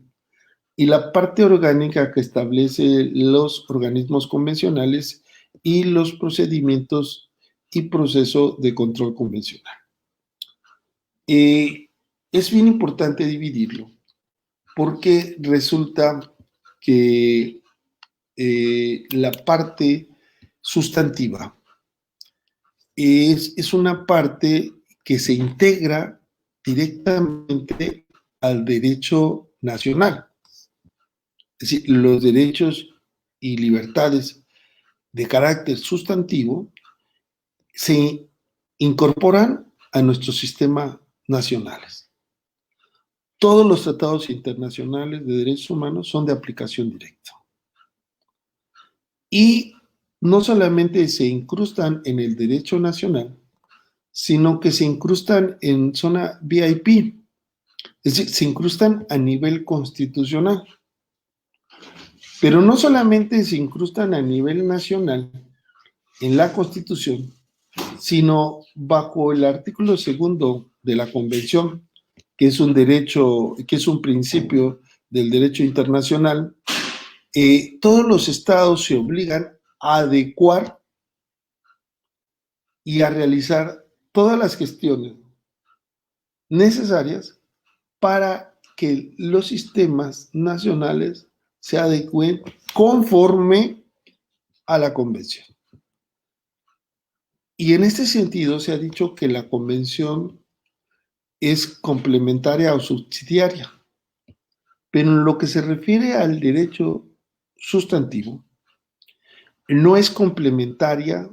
y la parte orgánica que establece los organismos convencionales y los procedimientos y proceso de control convencional. Es bien importante dividirlo porque resulta que la parte sustantiva es una parte que se integra directamente al derecho nacional. Es decir, los derechos y libertades de carácter sustantivo se incorporan a nuestro sistema nacionales. Todos los tratados internacionales de derechos humanos son de aplicación directa. Y no solamente se incrustan en el derecho nacional, sino que se incrustan en zona VIP, es decir, se incrustan a nivel constitucional. Pero no solamente se incrustan a nivel nacional en la Constitución, sino bajo el artículo 2 de la Convención, que es un derecho, que es un principio del derecho internacional. Todos los estados se obligan a adecuar y a realizar todas las gestiones necesarias para que los sistemas nacionales se adecúen conforme a la Convención. Y en este sentido se ha dicho que la Convención es complementaria o subsidiaria, pero en lo que se refiere al derecho sustantivo, no es complementaria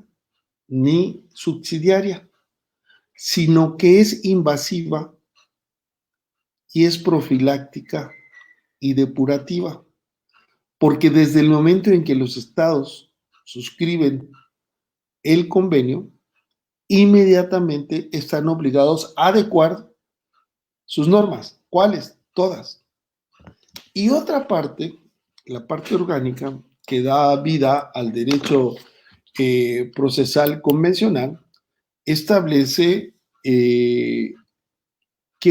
ni subsidiaria, sino que es invasiva y es profiláctica y depurativa, porque desde el momento en que los estados suscriben el convenio, inmediatamente están obligados a adecuar sus normas. ¿Cuáles? Todas. Y otra parte, la parte orgánica, que da vida al derecho procesal convencional, establece qué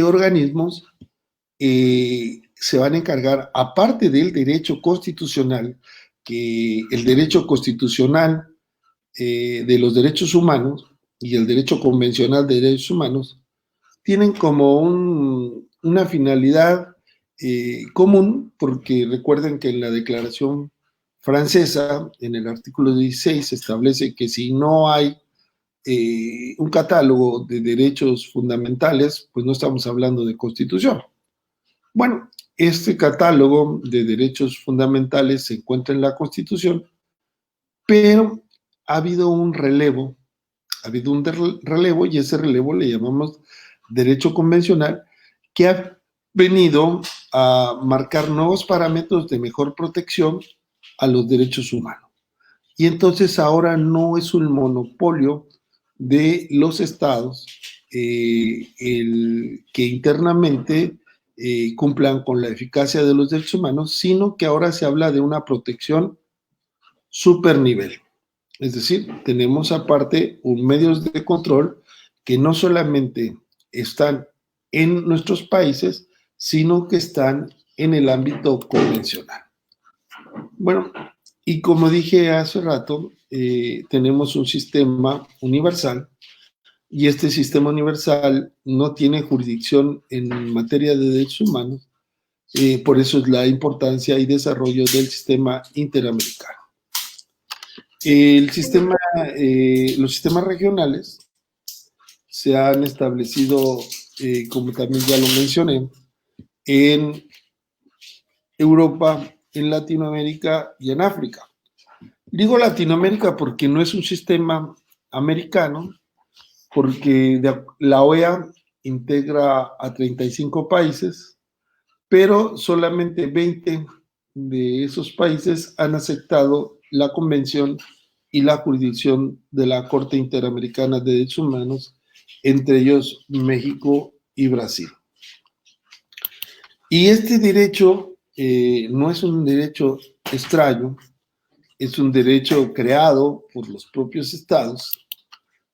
organismos se van a encargar, aparte del derecho constitucional, que el derecho constitucional de los derechos humanos y el derecho convencional de derechos humanos tienen como una finalidad común, porque recuerden que en la Declaración Francesa, en el artículo 16, se establece que si no hay un catálogo de derechos fundamentales, pues no estamos hablando de constitución. Bueno, este catálogo de derechos fundamentales se encuentra en la Constitución, pero ha habido un relevo, y ese relevo le llamamos derecho convencional, que ha venido a marcar nuevos parámetros de mejor protección a los derechos humanos. Y entonces ahora no es un monopolio de los estados el que internamente cumplan con la eficacia de los derechos humanos, sino que ahora se habla de una protección supernivel. Es decir, tenemos aparte un medios de control que no solamente están en nuestros países, sino que están en el ámbito convencional. Bueno, y como dije hace rato, tenemos un sistema universal, y este sistema universal no tiene jurisdicción en materia de derechos humanos, por eso es la importancia y desarrollo del sistema interamericano. Los sistemas regionales se han establecido, como también ya lo mencioné, en Europa, en Latinoamérica y en África. Digo Latinoamérica porque no es un sistema americano, porque la OEA integra a 35 países, pero solamente 20 de esos países han aceptado la Convención y la jurisdicción de la Corte Interamericana de Derechos Humanos, entre ellos México y Brasil. Y este derecho no es un derecho extraño, es un derecho creado por los propios estados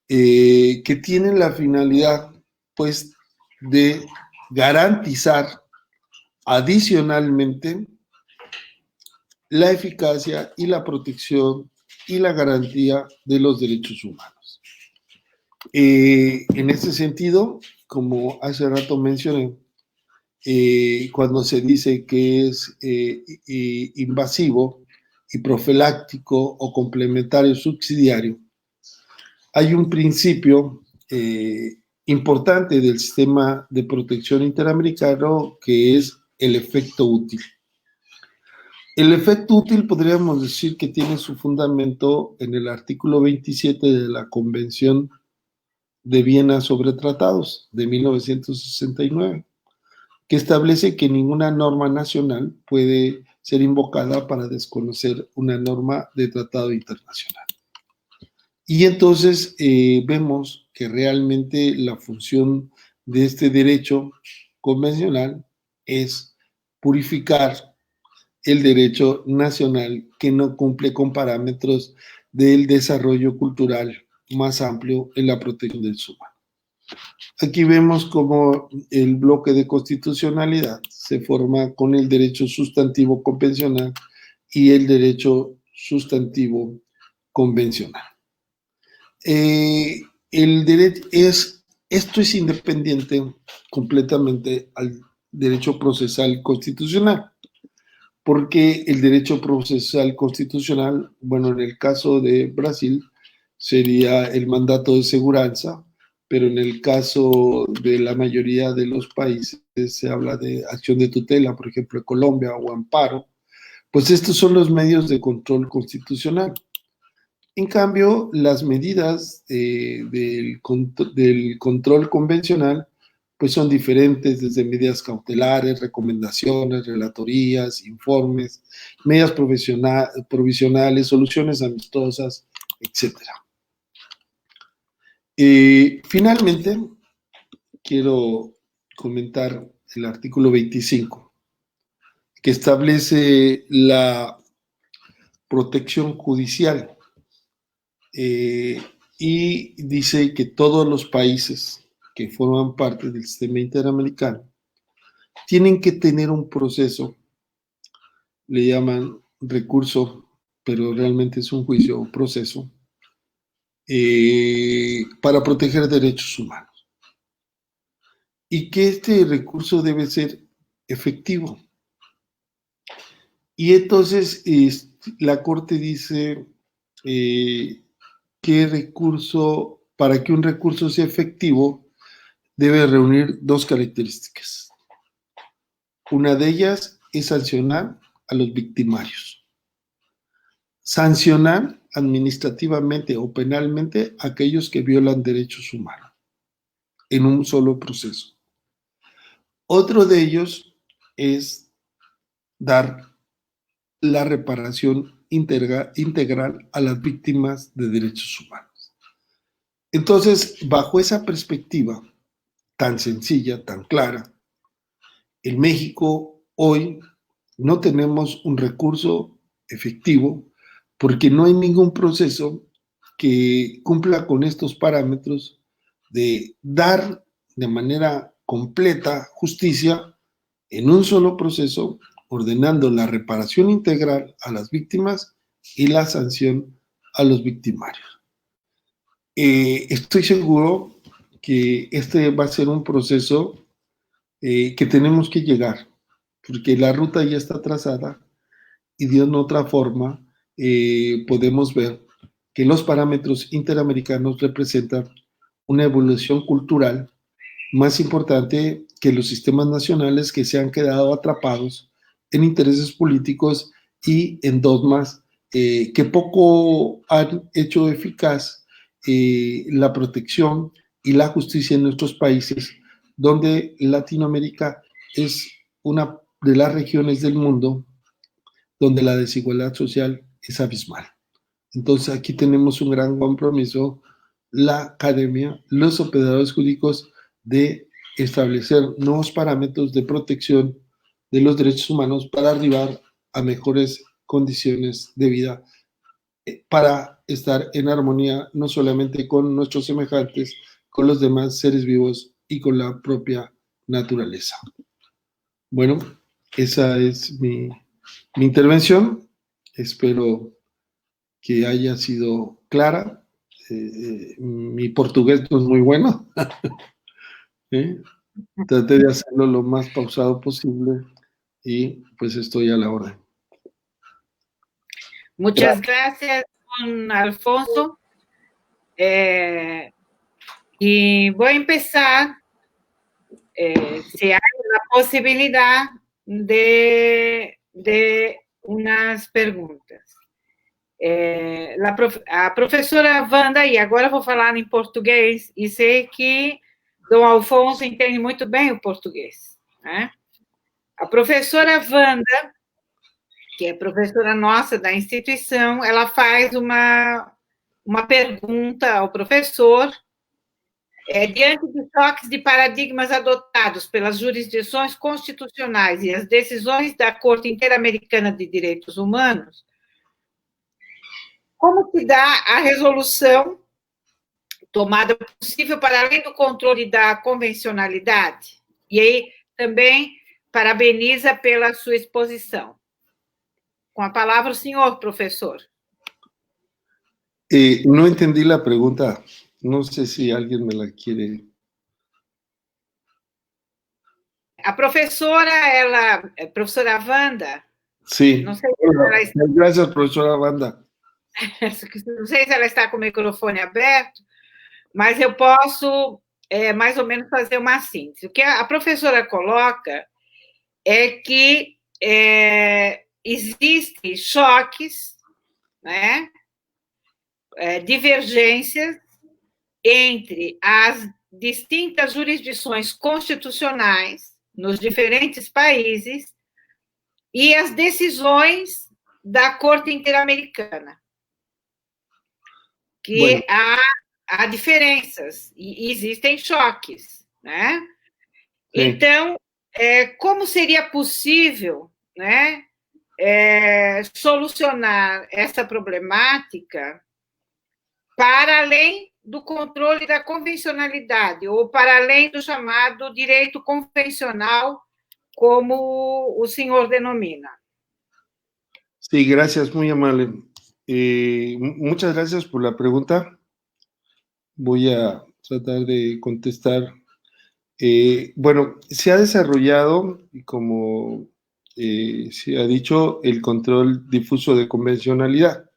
que tienen la finalidad, pues, de garantizar adicionalmente la eficacia y la protección y la garantía de los derechos humanos. En ese sentido, como hace rato mencioné, cuando se dice que es invasivo y profiláctico o complementario subsidiario, hay un principio importante del sistema de protección interamericano que es el efecto útil. El efecto útil podríamos decir que tiene su fundamento en el artículo 27 de la Convención de Viena sobre Tratados de 1969, que establece que ninguna norma nacional puede ser invocada para desconocer una norma de tratado internacional. Y entonces vemos que realmente la función de este derecho convencional es purificar el derecho nacional que no cumple con parámetros del desarrollo cultural más amplio en la protección del humano. Aquí vemos cómo el bloque de constitucionalidad se forma con el derecho sustantivo convencional y el derecho sustantivo convencional. Esto es independiente completamente al derecho procesal constitucional, porque el derecho procesal constitucional, bueno, en el caso de Brasil sería el mandato de seguranza, pero en el caso de la mayoría de los países se habla de acción de tutela, por ejemplo, Colombia o amparo, pues estos son los medios de control constitucional. En cambio, las medidas del control convencional pues son diferentes, desde medidas cautelares, recomendaciones, relatorías, informes, medidas provisionales, soluciones amistosas, etc. Finalmente, quiero comentar el artículo 25, que establece la protección judicial. Y dice que todos los países que forman parte del sistema interamericano tienen que tener un proceso, le llaman recurso, pero realmente es un juicio o proceso, para proteger derechos humanos. Y que este recurso debe ser efectivo. Y entonces la Corte dice que recurso, para que un recurso sea efectivo, debe reunir dos características. Una de ellas es sancionar a los victimarios. Sancionar administrativamente o penalmente a aquellos que violan derechos humanos en un solo proceso. Otro de ellos es dar la reparación integral a las víctimas de derechos humanos. Entonces, bajo esa perspectiva tan sencilla, tan clara, en México hoy no tenemos un recurso efectivo porque no hay ningún proceso que cumpla con estos parámetros de dar de manera completa justicia en un solo proceso, ordenando la reparación integral a las víctimas y la sanción a los victimarios. Estoy seguro que este va a ser un proceso que tenemos que llegar, porque la ruta ya está trazada y de una otra forma podemos ver que los parámetros interamericanos representan una evolución cultural más importante que los sistemas nacionales que se han quedado atrapados en intereses políticos y en dogmas que poco han hecho eficaz la protección y la justicia en nuestros países, donde Latinoamérica es una de las regiones del mundo donde la desigualdad social es abismal. Entonces aquí tenemos un gran compromiso, la academia, los operadores jurídicos, de establecer nuevos parámetros de protección de los derechos humanos para arribar a mejores condiciones de vida, para estar en armonía no solamente con nuestros semejantes, con los demás seres vivos y con la propia naturaleza. Bueno, esa es mi intervención. Espero que haya sido clara. Mi portugués no es muy bueno. Traté de hacerlo lo más pausado posible y pues estoy a la orden. Muchas gracias, don Alfonso. Y voy a empezar, si hay la posibilidad de umas perguntas. A professora Wanda, e agora eu vou falar em português, e sei que Dom Alfonso entende muito bem o português, né? A professora Wanda, que é professora nossa da instituição, ela faz uma pergunta ao professor. Diante dos choques de paradigmas adotados pelas jurisdições constitucionais e as decisões da Corte Interamericana de Direitos Humanos, como se dá a resolução tomada possível para além do controle da convencionalidade? E aí também parabeniza pela sua exposição. Com a palavra o senhor, professor. No entendí la pregunta. No sé si alguien me la quiere. A professora, professora Wanda. Sí. Não sei se ela está... Gracias, professora Wanda. Não sei se ela está com o microfone aberto, mas eu posso mais ou menos fazer uma síntese. O que a professora coloca é que existem choques, né, divergências entre as distintas jurisdições constitucionais nos diferentes países e as decisões da Corte Interamericana. Que há diferenças e existem choques, né? Sim. Então, como seria possível, né, solucionar essa problemática para além do controle da convencionalidade, ou para além do chamado direito convencional, como o senhor denomina? Sí, gracias, muy amable. Muchas gracias por la pregunta. Voy a tratar de contestar. Bueno, se ha desarrollado, como se ha dicho, el control difuso de convencionalidad.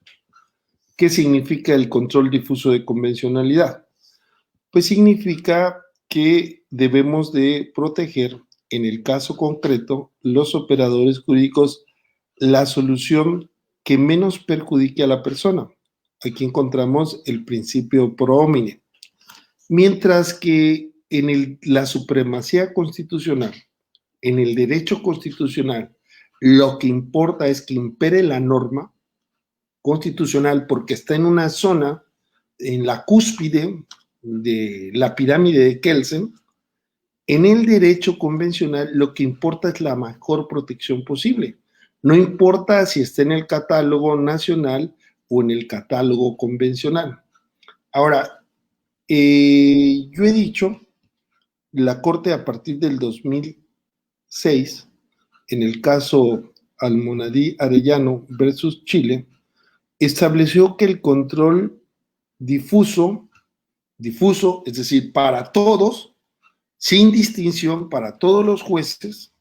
¿Qué significa el control difuso de convencionalidad? Pues significa que debemos de proteger, en el caso concreto, los operadores jurídicos, la solución que menos perjudique a la persona. Aquí encontramos el principio pro homine. Mientras que en la supremacía constitucional, en el derecho constitucional, lo que importa es que impere la norma constitucional porque está en una zona, en la cúspide de la pirámide de Kelsen. En el derecho convencional lo que importa es la mejor protección posible. No importa si está en el catálogo nacional o en el catálogo convencional. Ahora, yo he dicho, la Corte a partir del 2006, en el caso Almonadí Arellano versus Chile, estableció que el control difuso, es decir, para todos, sin distinción, para todos los jueces,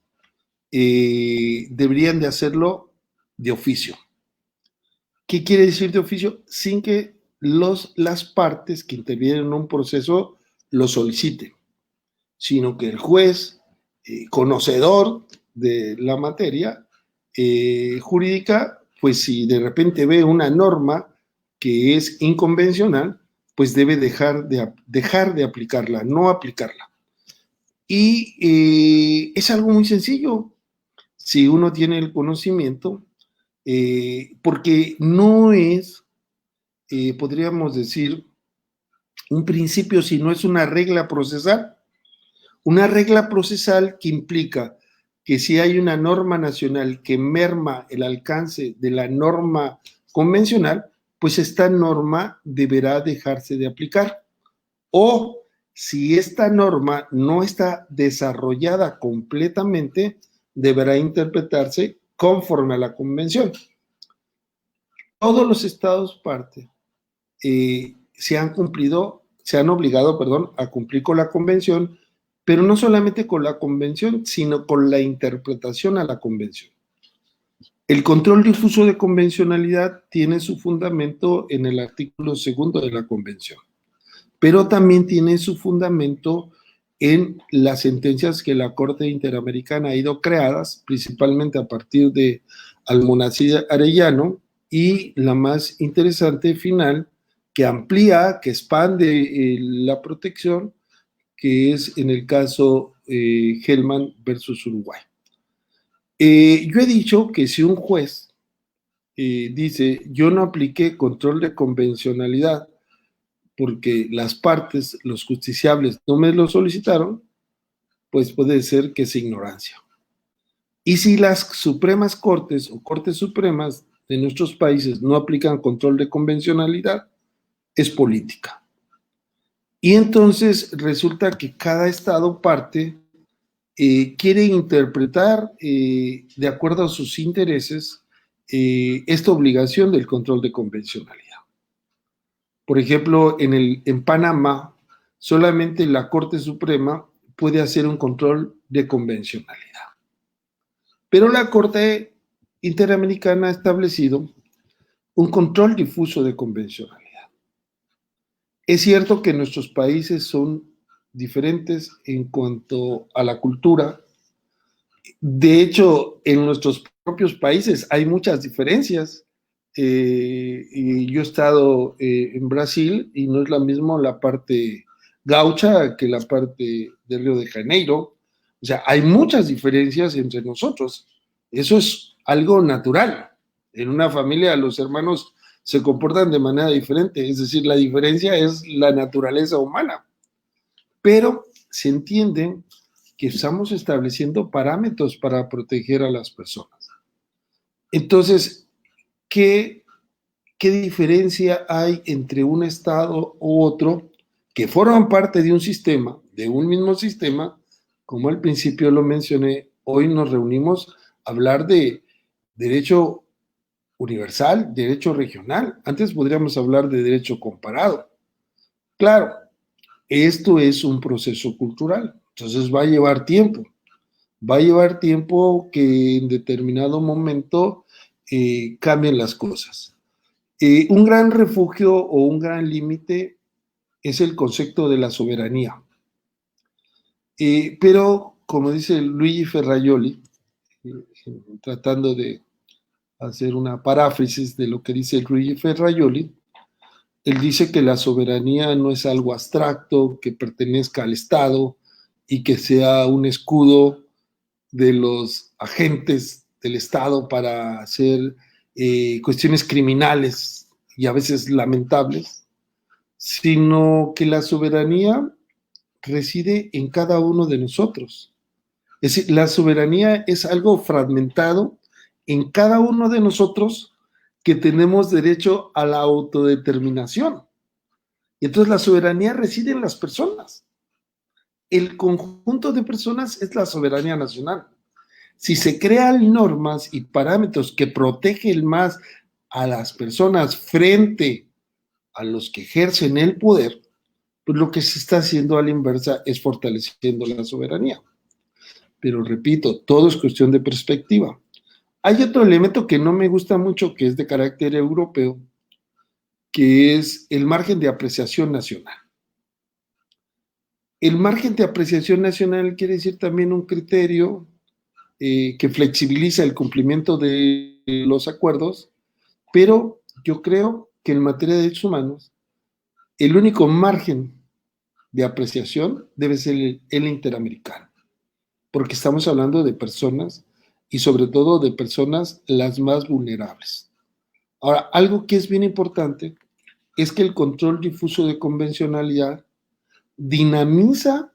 deberían de hacerlo de oficio. ¿Qué quiere decir de oficio? Sin que las partes que intervienen en un proceso lo soliciten, sino que el juez, conocedor de la materia jurídica, pues si de repente ve una norma que es inconvencional, pues debe dejar de aplicarla, no aplicarla. Y es algo muy sencillo, si uno tiene el conocimiento, porque no es, podríamos decir, un principio, sino es una regla procesal. Una regla procesal que implica que si hay una norma nacional que merma el alcance de la norma convencional, pues esta norma deberá dejarse de aplicar. O si esta norma no está desarrollada completamente, deberá interpretarse conforme a la convención. Todos los estados parte se han obligado a cumplir con la convención, pero no solamente con la convención, sino con la interpretación a la convención. El control difuso de convencionalidad tiene su fundamento en el artículo 2 de la convención, pero también tiene su fundamento en las sentencias que la Corte Interamericana ha ido creadas, principalmente a partir de Almonacid Arellano, y la más interesante final, que amplía, que expande la protección, que es en el caso Hellman versus Uruguay. Yo he dicho que si un juez dice, yo no apliqué control de convencionalidad porque las partes, los justiciables, no me lo solicitaron, pues puede ser que es ignorancia. Y si las Supremas Cortes o Cortes Supremas de nuestros países no aplican control de convencionalidad, es política. Y entonces resulta que cada Estado parte quiere interpretar de acuerdo a sus intereses esta obligación del control de convencionalidad. Por ejemplo, en Panamá, solamente la Corte Suprema puede hacer un control de convencionalidad. Pero la Corte Interamericana ha establecido un control difuso de convencionalidad. Es cierto que nuestros países son diferentes en cuanto a la cultura. De hecho, en nuestros propios países hay muchas diferencias. Y yo he estado en Brasil y no es la misma la parte gaucha que la parte de Río de Janeiro. O sea, hay muchas diferencias entre nosotros. Eso es algo natural. En una familia los hermanos se comportan de manera diferente, es decir, la diferencia es la naturaleza humana. Pero se entiende que estamos estableciendo parámetros para proteger a las personas. Entonces, ¿qué diferencia hay entre un Estado u otro que forman parte de un sistema, de un mismo sistema? Como al principio lo mencioné, hoy nos reunimos a hablar de derecho universal, derecho regional. Antes podríamos hablar de derecho comparado. Claro, esto es un proceso cultural, entonces va a llevar tiempo. Va a llevar tiempo que en determinado momento cambien las cosas. Un gran refugio o un gran límite es el concepto de la soberanía. Pero, como dice Luigi Ferrajoli, tratando de hacer una paráfrasis de lo que dice Luigi Ferrajoli, él dice que la soberanía no es algo abstracto, que pertenezca al Estado y que sea un escudo de los agentes del Estado para hacer cuestiones criminales y a veces lamentables, sino que la soberanía reside en cada uno de nosotros. Es decir, la soberanía es algo fragmentado en cada uno de nosotros que tenemos derecho a la autodeterminación. Y entonces la soberanía reside en las personas. El conjunto de personas es la soberanía nacional. Si se crean normas y parámetros que protegen más a las personas frente a los que ejercen el poder, pues lo que se está haciendo a la inversa es fortaleciendo la soberanía. Pero repito, todo es cuestión de perspectiva. Hay otro elemento que no me gusta mucho, que es de carácter europeo, que es el margen de apreciación nacional. El margen de apreciación nacional quiere decir también un criterio que flexibiliza el cumplimiento de los acuerdos, pero yo creo que en materia de derechos humanos, el único margen de apreciación debe ser el interamericano, porque estamos hablando de personas y sobre todo de personas las más vulnerables. Ahora, algo que es bien importante es que el control difuso de convencionalidad dinamiza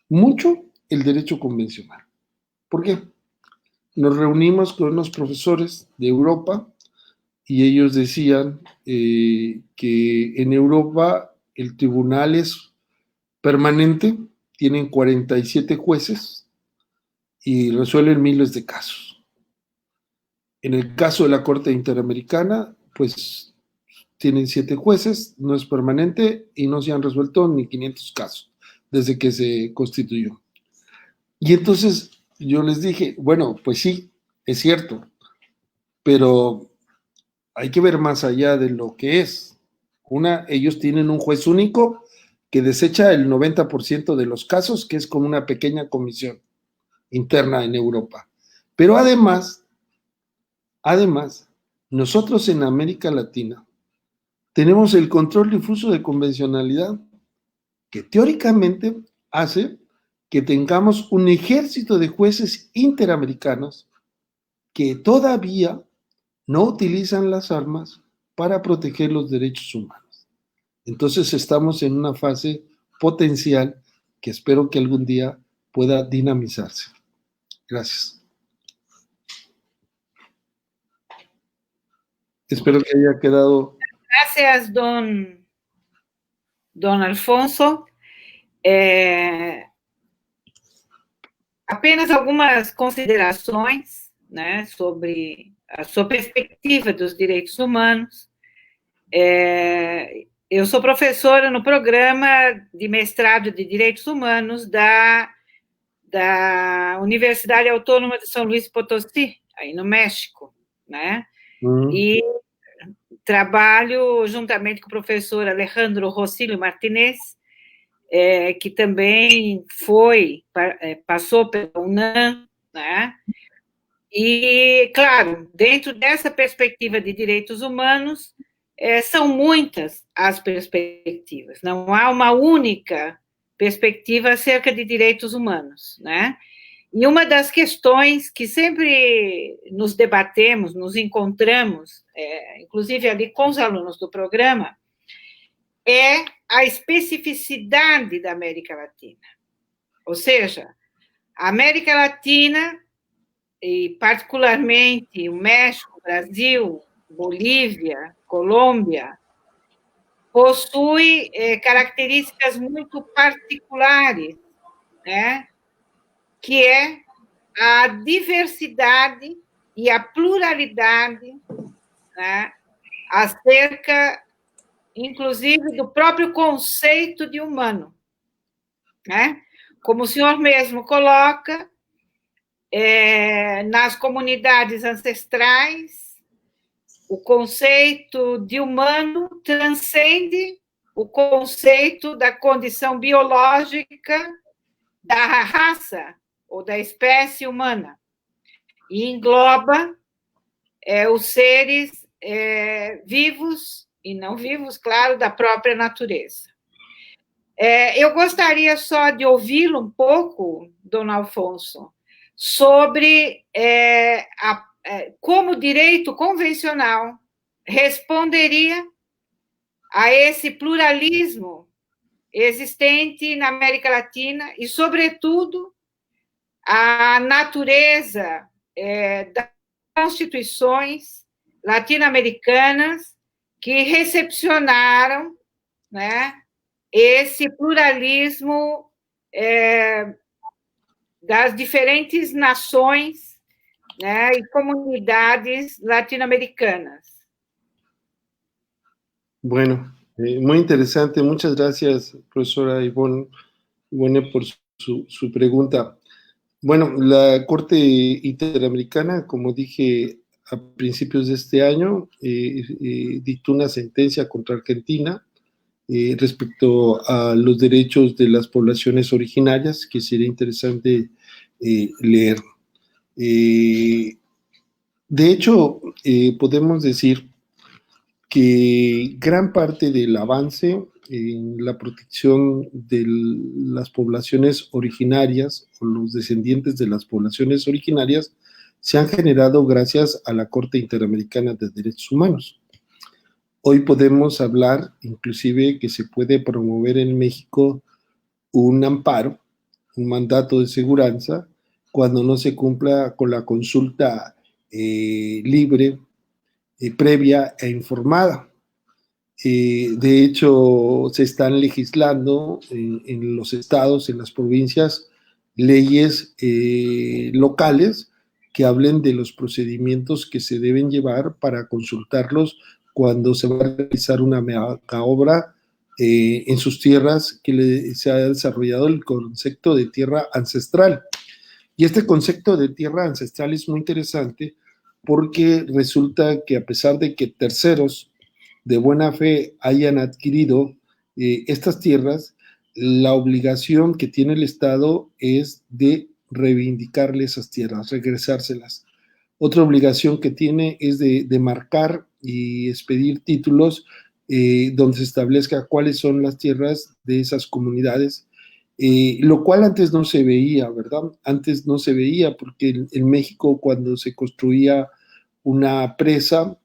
mucho el derecho convencional. ¿Por qué? Nos reunimos con unos profesores de Europa y ellos decían que en Europa el tribunal es permanente, tienen 47 jueces y resuelven miles de casos. En el caso de la Corte Interamericana, pues tienen 7 jueces, no es permanente y no se han resuelto ni 500 casos desde que se constituyó. Y entonces yo les dije, bueno, pues sí, es cierto, pero hay que ver más allá de lo que es. Ellos tienen un juez único que desecha el 90% de los casos, que es como una pequeña comisión interna en Europa. Pero además Además, nosotros en América Latina tenemos el control difuso de convencionalidad que teóricamente hace que tengamos un ejército de jueces interamericanos que todavía no utilizan las armas para proteger los derechos humanos. Entonces estamos en una fase potencial que espero que algún día pueda dinamizarse. Gracias. Espero que haya quedado. Gracias, don Alfonso. Apenas algumas considerações, né, sobre a sua perspectiva dos direitos humanos. Eu sou professora no programa de mestrado de Direitos Humanos da Universidade Autônoma de São Luís Potosí, aí no México, né? E trabalho juntamente com o professor Alejandro Rosilio Martinez, que também passou pela UNAM, né? E, claro, dentro dessa perspectiva de direitos humanos, são muitas as perspectivas, não há uma única perspectiva acerca de direitos humanos, né? E uma das questões que sempre nos debatemos, nos encontramos, inclusive ali com os alunos do programa, é a especificidade da América Latina. Ou seja, a América Latina, e particularmente o México, Brasil, Bolívia, Colômbia, possui características muito particulares, né? Que é a diversidade e a pluralidade, né? Acerca, inclusive, do próprio conceito de humano, né? Como o senhor mesmo coloca, nas comunidades ancestrais, o conceito de humano transcende o conceito da condição biológica da raça ou da espécie humana e engloba os seres vivos e não vivos, claro, da própria natureza. Eu gostaria só de ouvi-lo um pouco, dona Alfonso, sobre como o direito convencional responderia a esse pluralismo existente na América Latina e, sobretudo, a natureza das constituições latino-americanas que recepcionaram, né, esse pluralismo das diferentes nações, né, y comunidades latinoamericanas. Bueno, muy interesante. Muchas gracias, profesora Ivonne, por su pregunta. Bueno, la Corte Interamericana, como dije a principios de este año, dictó una sentencia contra Argentina respecto a los derechos de las poblaciones originarias, que sería interesante leer. De hecho, podemos decir que gran parte del avance en la protección de las poblaciones originarias o los descendientes de las poblaciones originarias se han generado gracias a la Corte Interamericana de Derechos Humanos. Hoy podemos hablar inclusive que se puede promover en México un amparo, un mandato de seguranza, cuando no se cumpla con la consulta libre, previa e informada. De hecho, se están legislando en los estados, en las provincias, leyes locales que hablen de los procedimientos que se deben llevar para consultarlos cuando se va a realizar una mega obra en sus tierras, que se ha desarrollado el concepto de tierra ancestral. Y este concepto de tierra ancestral es muy interesante porque resulta que a pesar de que terceros de buena fe hayan adquirido estas tierras, la obligación que tiene el Estado es de reivindicarle esas tierras, regresárselas, Otra obligación que tiene es de marcar y expedir títulos donde se establezca cuáles son las tierras de esas comunidades, lo cual antes no se veía, ¿verdad? Antes no se veía porque en México cuando se construía una presa,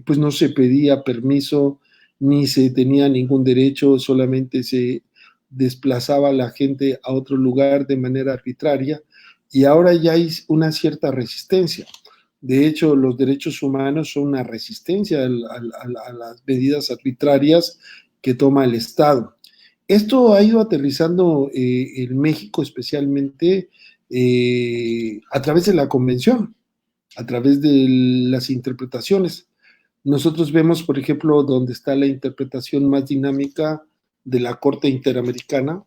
pues no se pedía permiso ni se tenía ningún derecho, solamente se desplazaba a la gente a otro lugar de manera arbitraria y ahora ya hay una cierta resistencia. De hecho, los derechos humanos son una resistencia a las medidas arbitrarias que toma el Estado. Esto ha ido aterrizando en México especialmente a través de la convención, a través de las interpretaciones. Nosotros vemos, por ejemplo, donde está la interpretación más dinámica de la Corte Interamericana.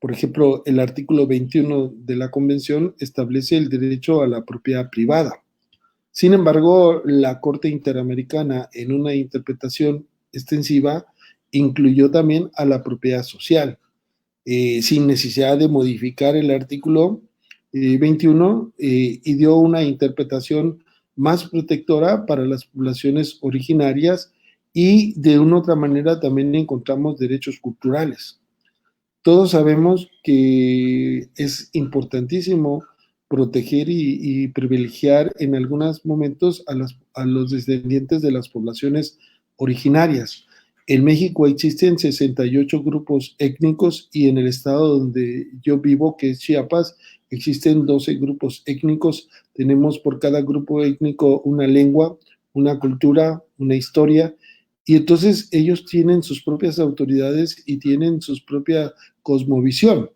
Por ejemplo, el artículo 21 de la Convención establece el derecho a la propiedad privada. Sin embargo, la Corte Interamericana, en una interpretación extensiva, incluyó también a la propiedad social, sin necesidad de modificar el artículo 21 y dio una interpretación más protectora para las poblaciones originarias y de una otra manera también encontramos derechos culturales. Todos sabemos que es importantísimo proteger y privilegiar en algunos momentos a los descendientes de las poblaciones originarias. En México existen 68 grupos étnicos y en el estado donde yo vivo, que es Chiapas, existen 12 grupos étnicos. Tenemos por cada grupo étnico una lengua, una cultura, una historia, y entonces ellos tienen sus propias autoridades y tienen su propia cosmovisión.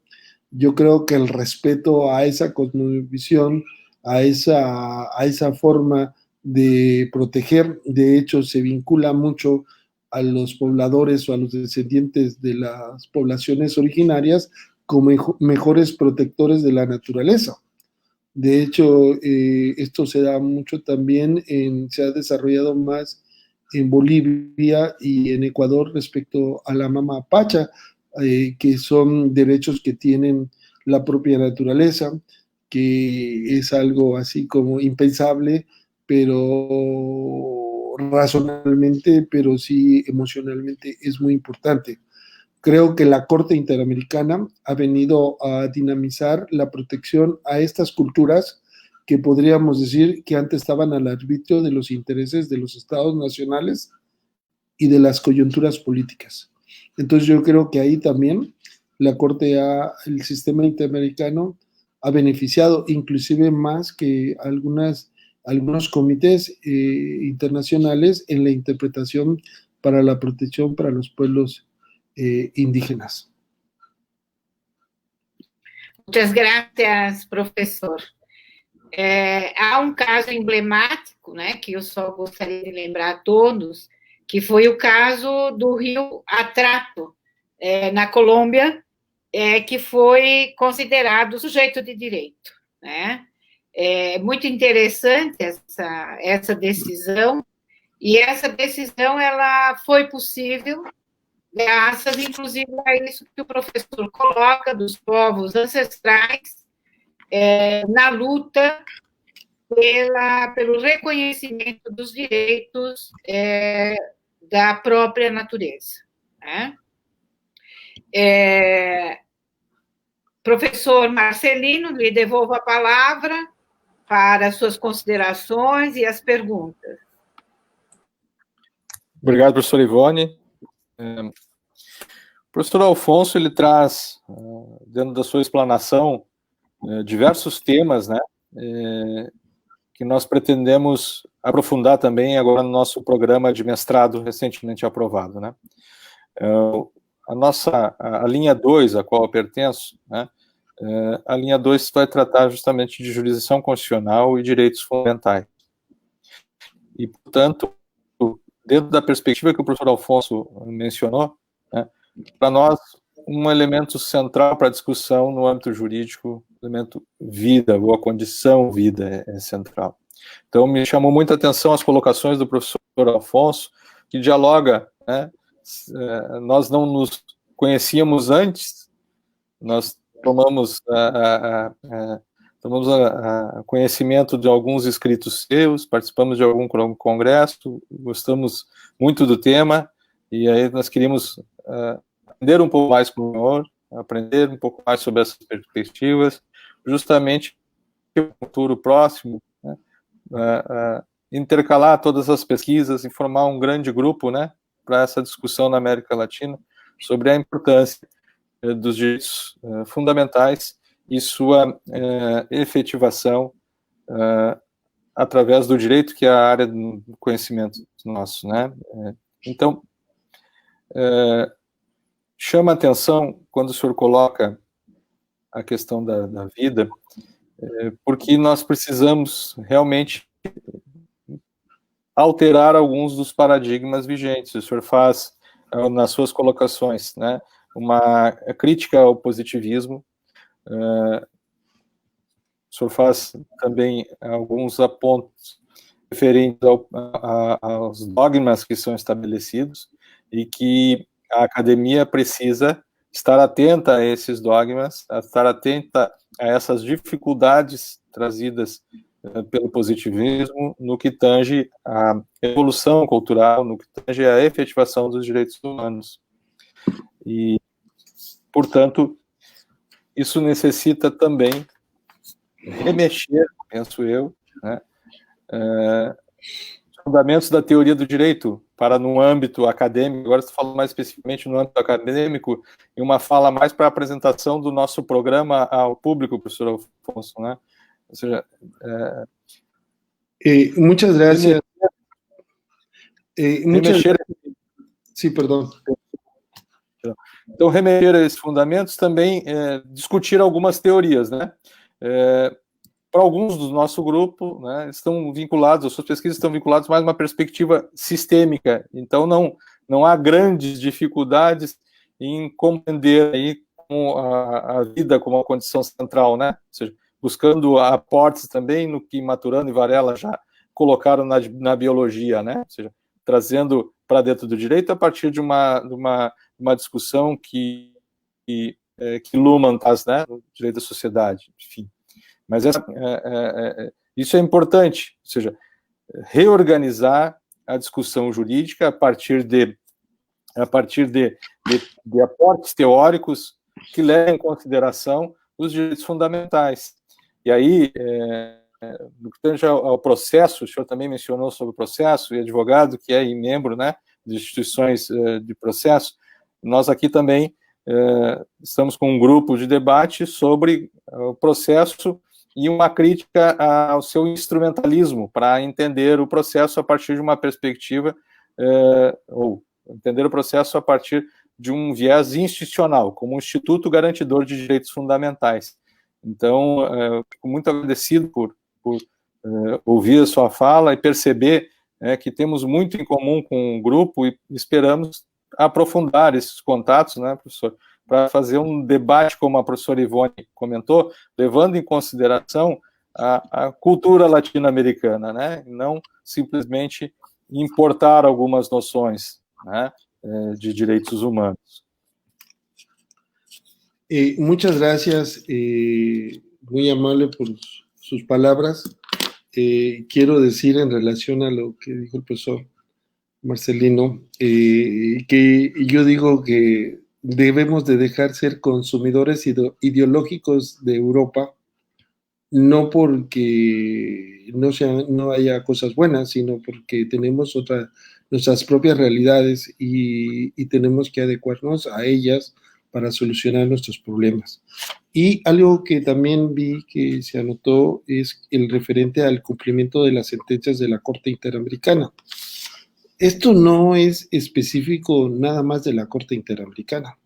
Yo creo que el respeto a esa cosmovisión, a esa forma de proteger, de hecho, se vincula mucho a los pobladores o a los descendientes de las poblaciones originarias como mejores protectores de la naturaleza. De hecho, esto se da mucho también, se ha desarrollado más en Bolivia y en Ecuador respecto a la mamapacha, que son derechos que tienen la propia naturaleza, que es algo así como impensable, pero razonalmente, pero sí emocionalmente es muy importante. Creo que la Corte Interamericana ha venido a dinamizar la protección a estas culturas que podríamos decir que antes estaban al arbitrio de los intereses de los estados nacionales y de las coyunturas políticas. Entonces yo creo que ahí también la Corte, el sistema interamericano ha beneficiado inclusive más que algunos comités internacionales en la interpretación para la protección para los pueblos indígenas. Muchas gracias, professor. Há um caso emblemático, né, que eu só gostaria de lembrar a todos, que foi o caso do rio Atrato, na Colômbia, que foi considerado sujeito de direito, né? É muito interessante essa decisão, e essa decisão ela foi possível graças, inclusive, a isso que o professor coloca, dos povos ancestrais, na luta pelo reconhecimento dos direitos da própria natureza. Né? Professor Marcelino, lhe devolvo a palavra para as suas considerações e as perguntas. Obrigado, professor Ivone. O professor Alfonso, ele traz, dentro da sua explanação, diversos temas, né, que nós pretendemos aprofundar também agora no nosso programa de mestrado recentemente aprovado, né. A linha 2, a qual eu pertenço, né, a linha 2 vai tratar justamente de jurisdição constitucional e direitos fundamentais. E, portanto, dentro da perspectiva que o professor Alfonso mencionou, né, para nós, um elemento central para a discussão no âmbito jurídico, o elemento vida, ou a condição vida é central. Então, me chamou muita atenção as colocações do professor Alfonso, que dialoga, né, nós não nos conhecíamos antes, nós tomamos tomamos a conhecimento de alguns escritos seus, participamos de algum congresso, gostamos muito do tema, e aí nós queríamos aprender um pouco mais com o senhor, aprender um pouco mais sobre essas perspectivas, justamente no futuro próximo, né, intercalar todas as pesquisas e formar um grande grupo, né, para essa discussão na América Latina sobre a importância dos direitos fundamentais e sua efetivação através do direito, que é a área do conhecimento nosso, né? Então, chama atenção quando o senhor coloca a questão da vida, porque nós precisamos realmente alterar alguns dos paradigmas vigentes. O senhor faz, nas suas colocações, né, uma crítica ao positivismo, o senhor faz também alguns apontos referentes aos dogmas que são estabelecidos e que a academia precisa estar atenta a esses dogmas, a estar atenta a essas dificuldades trazidas pelo positivismo no que tange a evolução cultural, no que tange a efetivação dos direitos humanos. E, portanto, isso necessita também remexer, penso eu, né, fundamentos da teoria do direito para no âmbito acadêmico. Agora estou falando mais especificamente no âmbito acadêmico, e uma fala mais para a apresentação do nosso programa ao público, professor Afonso, né? Ou seja, muchas gracias. Sí, perdón. Então, remexer a esses fundamentos, também discutir algumas teorias, né? Para alguns do nosso grupo, né, estão vinculados, as suas pesquisas estão vinculadas mais a uma perspectiva sistêmica, então não há grandes dificuldades em compreender aí a vida como uma condição central, né? Ou seja, buscando aportes também no que Maturana e Varela já colocaram na biologia, né? Ou seja, trazendo para dentro do direito a partir de uma discussão que Luhmann traz, né, no direito da sociedade, enfim. Mas isso é importante, ou seja, reorganizar a discussão jurídica a partir de aportes teóricos que levem em consideração os direitos fundamentais. E aí, no que tange ao processo, o senhor também mencionou sobre o processo, e advogado que é membro, né, de instituições de processo, nós aqui também estamos com um grupo de debate sobre o processo e uma crítica ao seu instrumentalismo para entender o processo a partir de uma perspectiva, ou entender o processo a partir de um viés institucional, como um instituto garantidor de direitos fundamentais. Então, fico muito agradecido por ouvir a sua fala e perceber que temos muito em comum com o grupo e esperamos aprofundar esses contatos, né, professor, para fazer um debate, como a professora Ivone comentou, levando em consideração a cultura latino-americana, né, não simplesmente importar algumas noções, né, de direitos humanos. Muchas gracias, muy amable por sus palabras. Quiero decir en relación a lo que dijo el profesor Marcelino, que yo digo que debemos de dejar ser consumidores ideológicos de Europa, no porque no haya cosas buenas, sino porque tenemos nuestras propias realidades y tenemos que adecuarnos a ellas para solucionar nuestros problemas. Y algo que también vi que se anotó es el referente al cumplimiento de las sentencias de la Corte Interamericana. Esto no es específico nada más de la Corte Interamericana.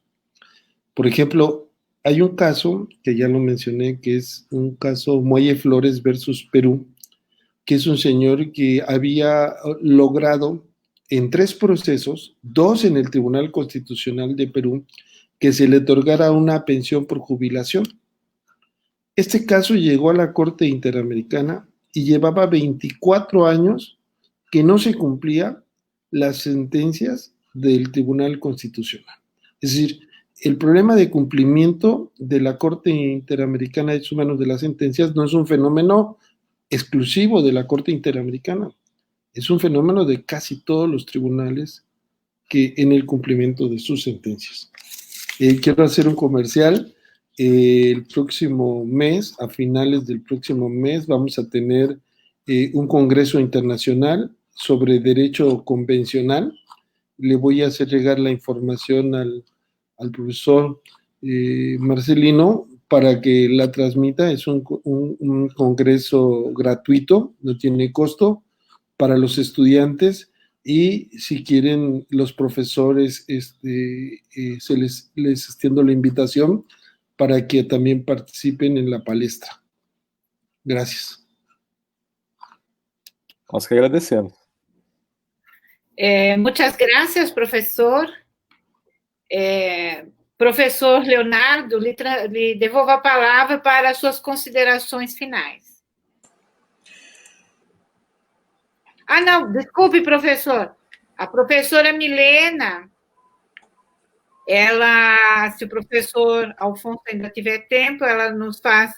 Por ejemplo, hay un caso, que ya lo mencioné, que es un caso Muelle Flores versus Perú, que es un señor que había logrado en 3 procesos, 2 en el Tribunal Constitucional de Perú, que se le otorgara una pensión por jubilación. Este caso llegó a la Corte Interamericana y llevaba 24 años que no se cumplía las sentencias del Tribunal Constitucional. Es decir, el problema de cumplimiento de la Corte Interamericana de Derechos Humanos de las sentencias no es un fenómeno exclusivo de la Corte Interamericana, es un fenómeno de casi todos los tribunales que en el cumplimiento de sus sentencias. Quiero hacer un comercial. El próximo mes, a finales del próximo mes, vamos a tener un congreso internacional sobre derecho convencional. Le voy a hacer llegar la información al profesor Marcelino para que la transmita. Es un congreso gratuito, no tiene costo para los estudiantes, y si quieren los profesores, se les extiendo la invitación para que también participen en la palestra. Gracias. Nós que agradecemos. Muchas gracias, professor. Professor Leonardo, lhe devolvo a palavra para as suas considerações finais. Ah, não, desculpe, professor. A professora Milena, ela, se o professor Alfonso ainda tiver tempo, ela nos faz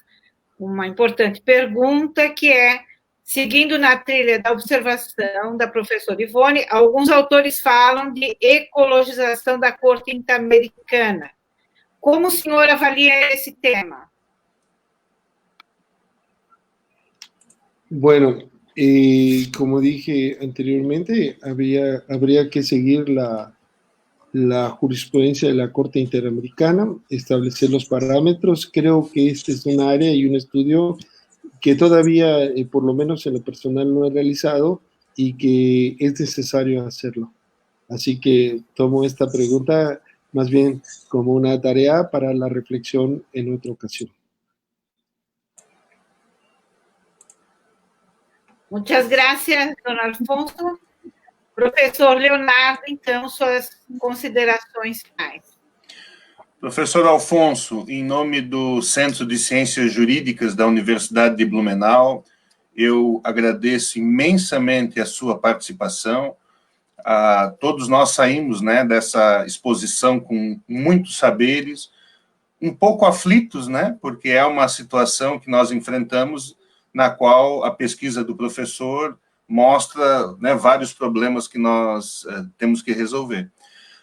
uma importante pergunta, que é, seguindo na trilha da observação da professora Ivone, alguns autores falam de ecologização da Corte Interamericana. Como o senhor avalia esse tema? Bueno, como dije anteriormente, habría que seguir la jurisprudencia de la Corte Interamericana, establecer los parámetros. Creo que este es un área y un estudio que todavía, por lo menos en lo personal, no he realizado y que es necesario hacerlo. Así que tomo esta pregunta más bien como una tarea para la reflexión en otra ocasión. Muchas gracias, don Alfonso. Professor Leonardo, então, suas considerações finais. Professor Alfonso, em nome do Centro de Ciências Jurídicas da Universidade de Blumenau, eu agradeço imensamente a sua participação. Todos nós saímos, né, dessa exposição com muitos saberes, um pouco aflitos, né, porque é uma situação que nós enfrentamos, na qual a pesquisa do professor mostra, né, vários problemas que nós temos que resolver.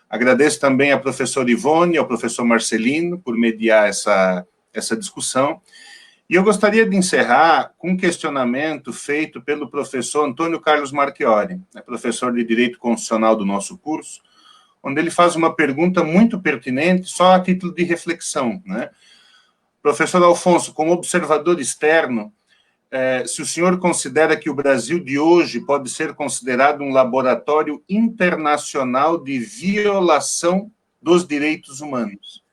Agradeço também à professora Ivone, ao professor Marcelino, por mediar essa discussão. E eu gostaria de encerrar com um questionamento feito pelo professor Antônio Carlos Marchiori, professor de Direito Constitucional do nosso curso, onde ele faz uma pergunta muito pertinente, só a título de reflexão, né? Professor Alfonso, como observador externo, se o senhor considera que o Brasil de hoje pode ser considerado um laboratório internacional de violação dos direitos humanos?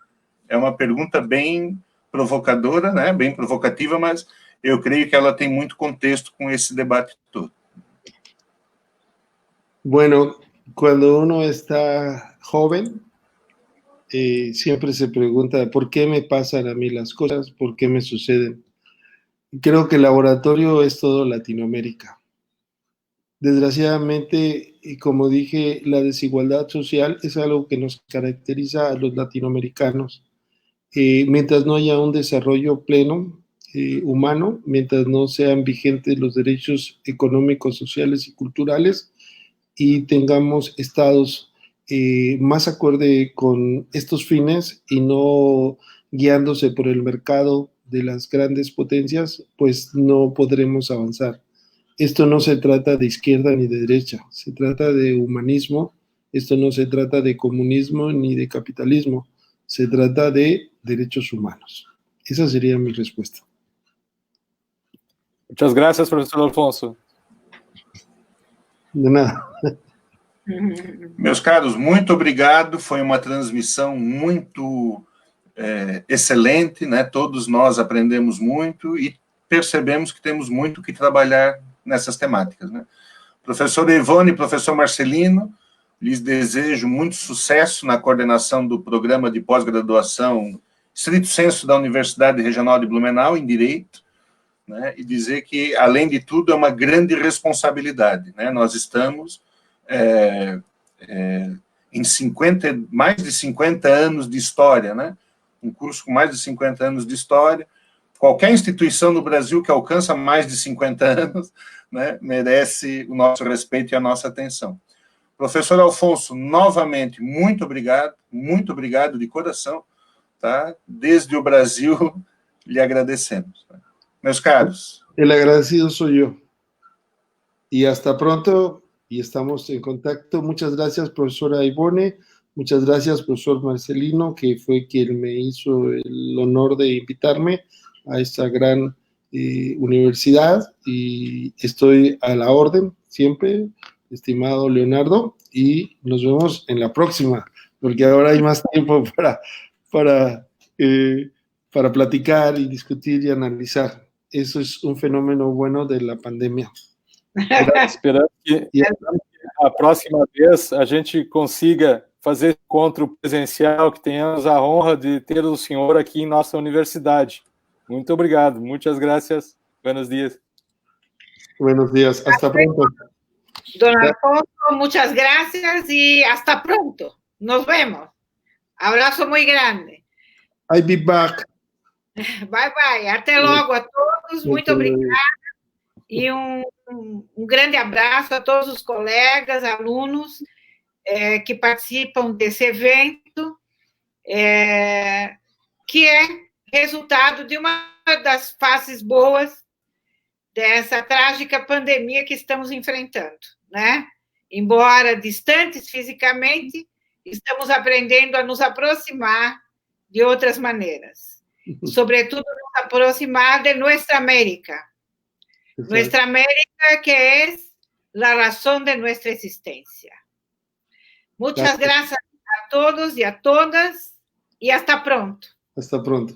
É uma pergunta bem provocadora, né? Bem provocativa, mas eu creio que ela tem muito contexto com esse debate todo. Bueno, cuando uno está joven, siempre se pregunta, ¿por qué me pasan a mí las cosas? ¿Por qué me suceden? Creo que el laboratorio es todo Latinoamérica. Desgraciadamente, y como dije, la desigualdad social es algo que nos caracteriza a los latinoamericanos. Mientras no haya un desarrollo pleno humano, mientras no sean vigentes los derechos económicos, sociales y culturales, y tengamos estados más acorde con estos fines y no guiándose por el mercado de las grandes potencias, pues no podremos avanzar. Esto no se trata de izquierda ni de derecha, se trata de humanismo, esto no se trata de comunismo ni de capitalismo, se trata de derechos humanos. Esa sería mi respuesta. Muchas gracias, professor Alfonso. De nada. Meus caros, muito obrigado, foi uma transmissão muito excelente, né? Todos nós aprendemos muito e percebemos que temos muito que trabalhar nessas temáticas, né? Professor Ivone e professor Marcelino, lhes desejo muito sucesso na coordenação do programa de pós-graduação Stricto Sensu da Universidade Regional de Blumenau, em Direito, né? E dizer que, além de tudo, é uma grande responsabilidade, né? Nós estamos em mais de 50 anos de história, né? Um curso com mais de 50 anos de história. Qualquer instituição no Brasil que alcança mais de 50 anos, né, merece o nosso respeito e a nossa atenção. Professor Alfonso, novamente, muito obrigado de coração, tá? Desde o Brasil, lhe agradecemos. Meus caros. El agradecido soy yo. Y hasta pronto, y estamos en contacto. Muchas gracias, profesora Ivone. Muchas gracias, profesor Marcelino, que fue quien me hizo el honor de invitarme a esta gran universidad. Y estoy a la orden siempre, estimado Leonardo, y nos vemos en la próxima, porque ahora hay más tiempo para platicar y discutir y analizar. Eso es un fenómeno bueno de la pandemia. Esperando que a próxima vez a gente consiga fazer encontro presencial, que tenhamos a honra de ter o senhor aqui em nossa universidade. Muito obrigado. Muchas gracias. Buenos días. Buenos días. Hasta pronto. Don Alfonso, muchas gracias y hasta pronto. Nos vemos. Abrazo muy grande. I'll be back. Bye, bye. Até logo a todos. Muito obrigada. E um grande abraço a todos os colegas, alunos que participam desse evento, que é resultado de uma das fases boas dessa trágica pandemia que estamos enfrentando, né? Embora distantes fisicamente, estamos aprendendo a nos aproximar de outras maneiras. Sobretudo, nos aproximar de nuestra América. Exacto. Nuestra América, que es la razón de nuestra existencia. Muchas gracias a todos y a todas, y hasta pronto. Hasta pronto.